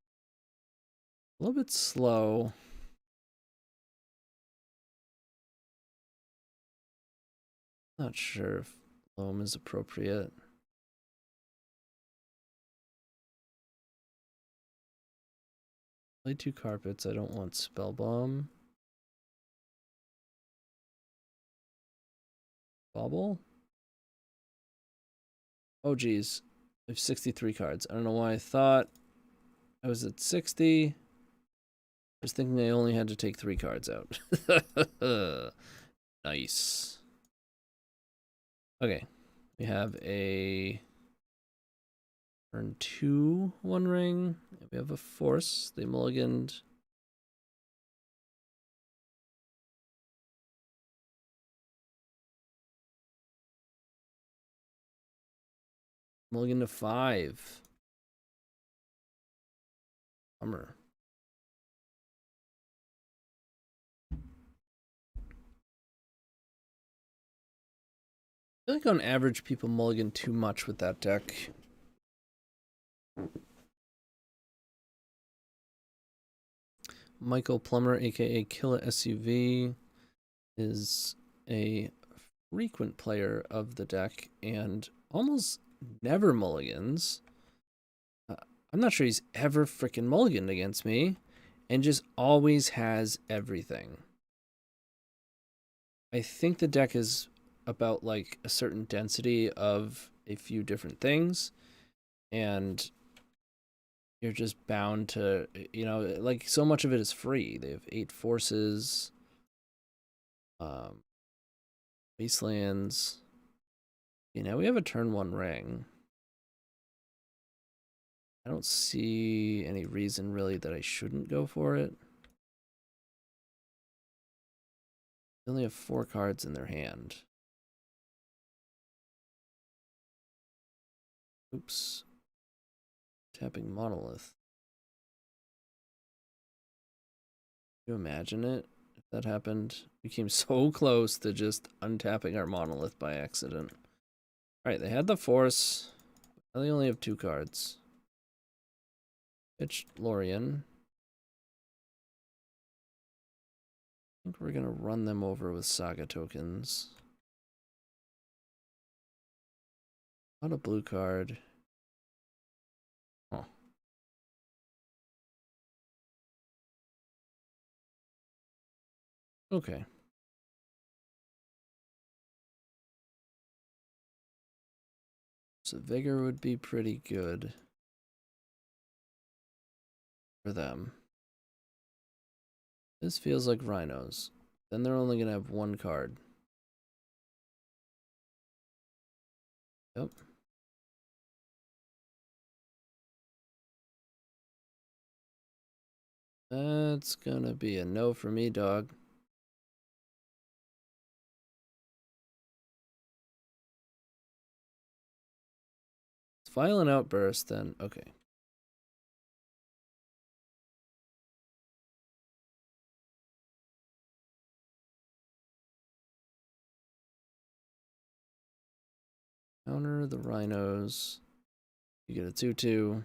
A little bit slow. Not sure if loam is appropriate. Play 2 carpets. I don't want Spell Bomb. Bobble? Oh geez. I have 63 cards. I don't know why I thought I was at 60. I was thinking I only had to take 3 cards out. Nice. Okay. We have a turn 2 One Ring. We have a Force. They mulliganed. Mulligan to 5. Bummer. I feel like on average people mulligan too much with that deck. Michael Plummer, aka Killa SUV, is a frequent player of the deck and almost never mulligans. I'm not sure he's ever freaking mulliganed against me, and just always has everything. I think the deck is about like a certain density of a few different things, and you're just bound to, you know, like so much of it is free. They have 8 forces, wastelands. You know, we have a turn 1 ring. I don't see any reason really that I shouldn't go for it. They only have 4 cards in their hand. Oops. Tapping Monolith. Can you imagine it? If that happened, we came so close to just untapping our Monolith by accident. Alright, they had the Force. Now they only have 2 cards. Pitch Lorien. I think we're gonna run them over with Saga tokens. Not a blue card. Huh. Okay. So Vigor would be pretty good for them. This feels like Rhinos. Then they're only going to have one card. Yep. That's gonna be a no for me, dog. It's Violent Outburst, then okay. Counter the Rhinos. You get a 2/2.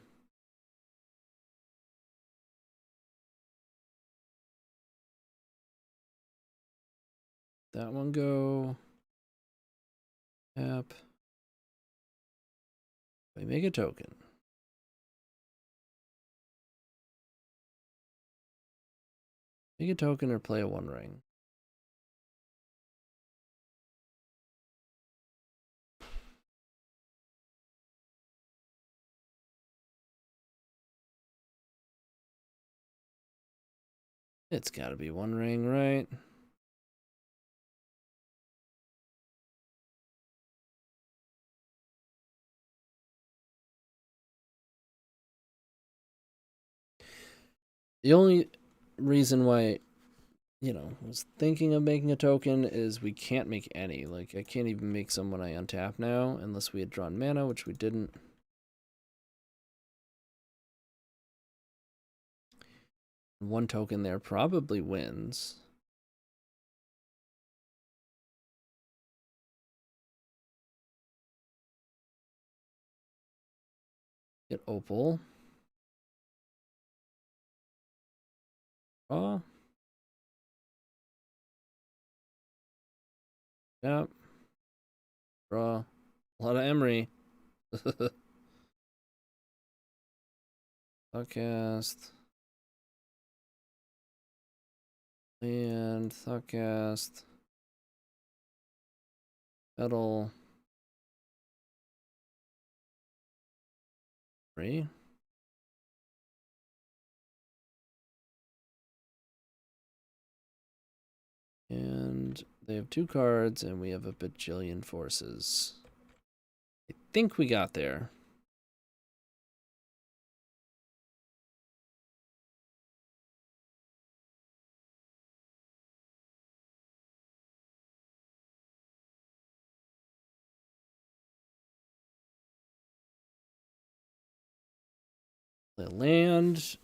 That one go. Tap. We make a token. Make a token or play a One Ring. It's gotta be One Ring, right? The only reason why, you know, was thinking of making a token is we can't make any. Like, I can't even make some when I untap now, unless we had drawn mana, which we didn't. One token there probably wins. Get Opal. Draw. Yep. Draw. A lot of Emry. Thoughtcast. And Thoughtcast. Metal. 3. And they have 2 cards, and we have a bajillion forces. I think we got there. Play land.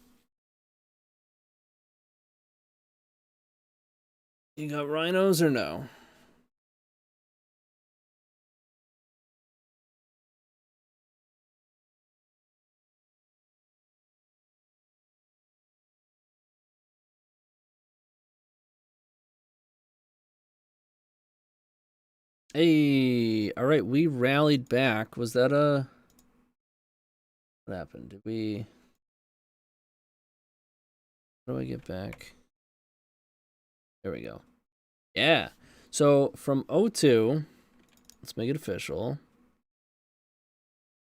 You got Rhinos or no? Hey, all right, we rallied back. Was that a... What happened? Did we... How do I get back? There we go. Yeah. So from 0-2, let's make it official,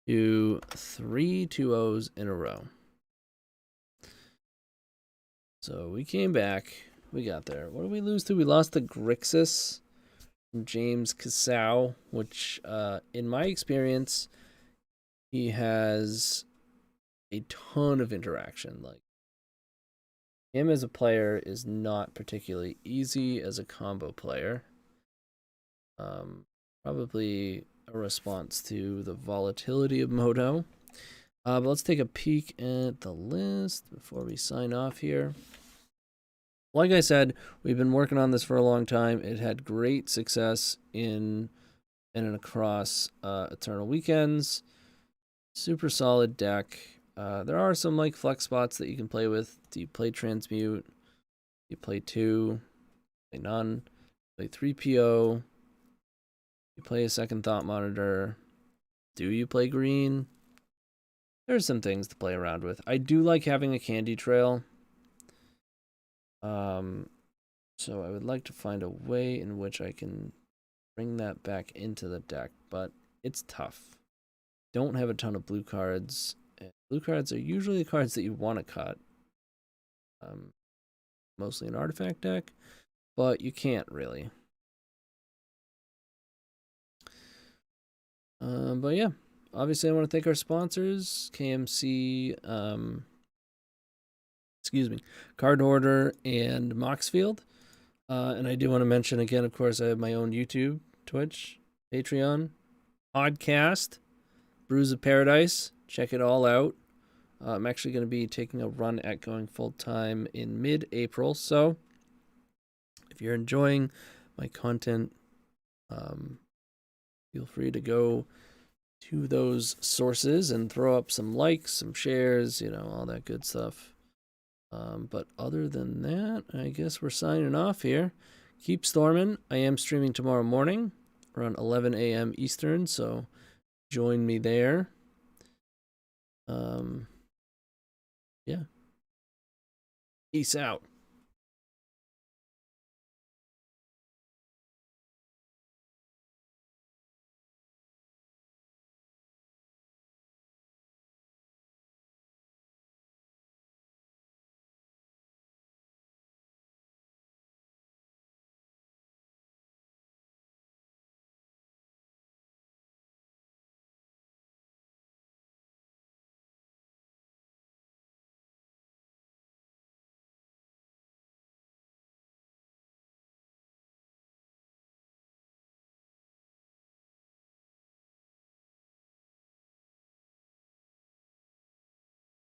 to 3 2-0s in a row. So we came back. We got there. What did we lose to? We lost to Grixis from James Casau, which, in my experience, he has a ton of interaction. Like, him as a player is not particularly easy as a combo player. Probably a response to the volatility of Moto. But let's take a peek at the list before we sign off here. Like I said, we've been working on this for a long time. It had great success in and across Eternal Weekends. Super solid deck. There are some like flex spots that you can play with. Do you play Transmute? Do you play 2? Play none. Play 3 PO. You play a second Thought Monitor. Do you play green? There's some things to play around with. I do like having a candy trail. So I would like to find a way in which I can bring that back into the deck, but it's tough. Don't have a ton of blue cards. And blue cards are usually the cards that you want to cut. Mostly an artifact deck, but you can't really. But yeah, obviously I want to thank our sponsors, KMC, Card Order, and Moxfield. And I do want to mention again, of course, I have my own YouTube, Twitch, Patreon, podcast, Brews of Paradise. Check it all out. I'm actually going to be taking a run at going full-time in mid-April, so if you're enjoying my content, feel free to go to those sources and throw up some likes, some shares, you know, all that good stuff. But other than that, I guess we're signing off here. Keep storming. I am streaming tomorrow morning around 11 a.m. Eastern, so join me there. Yeah. Peace out.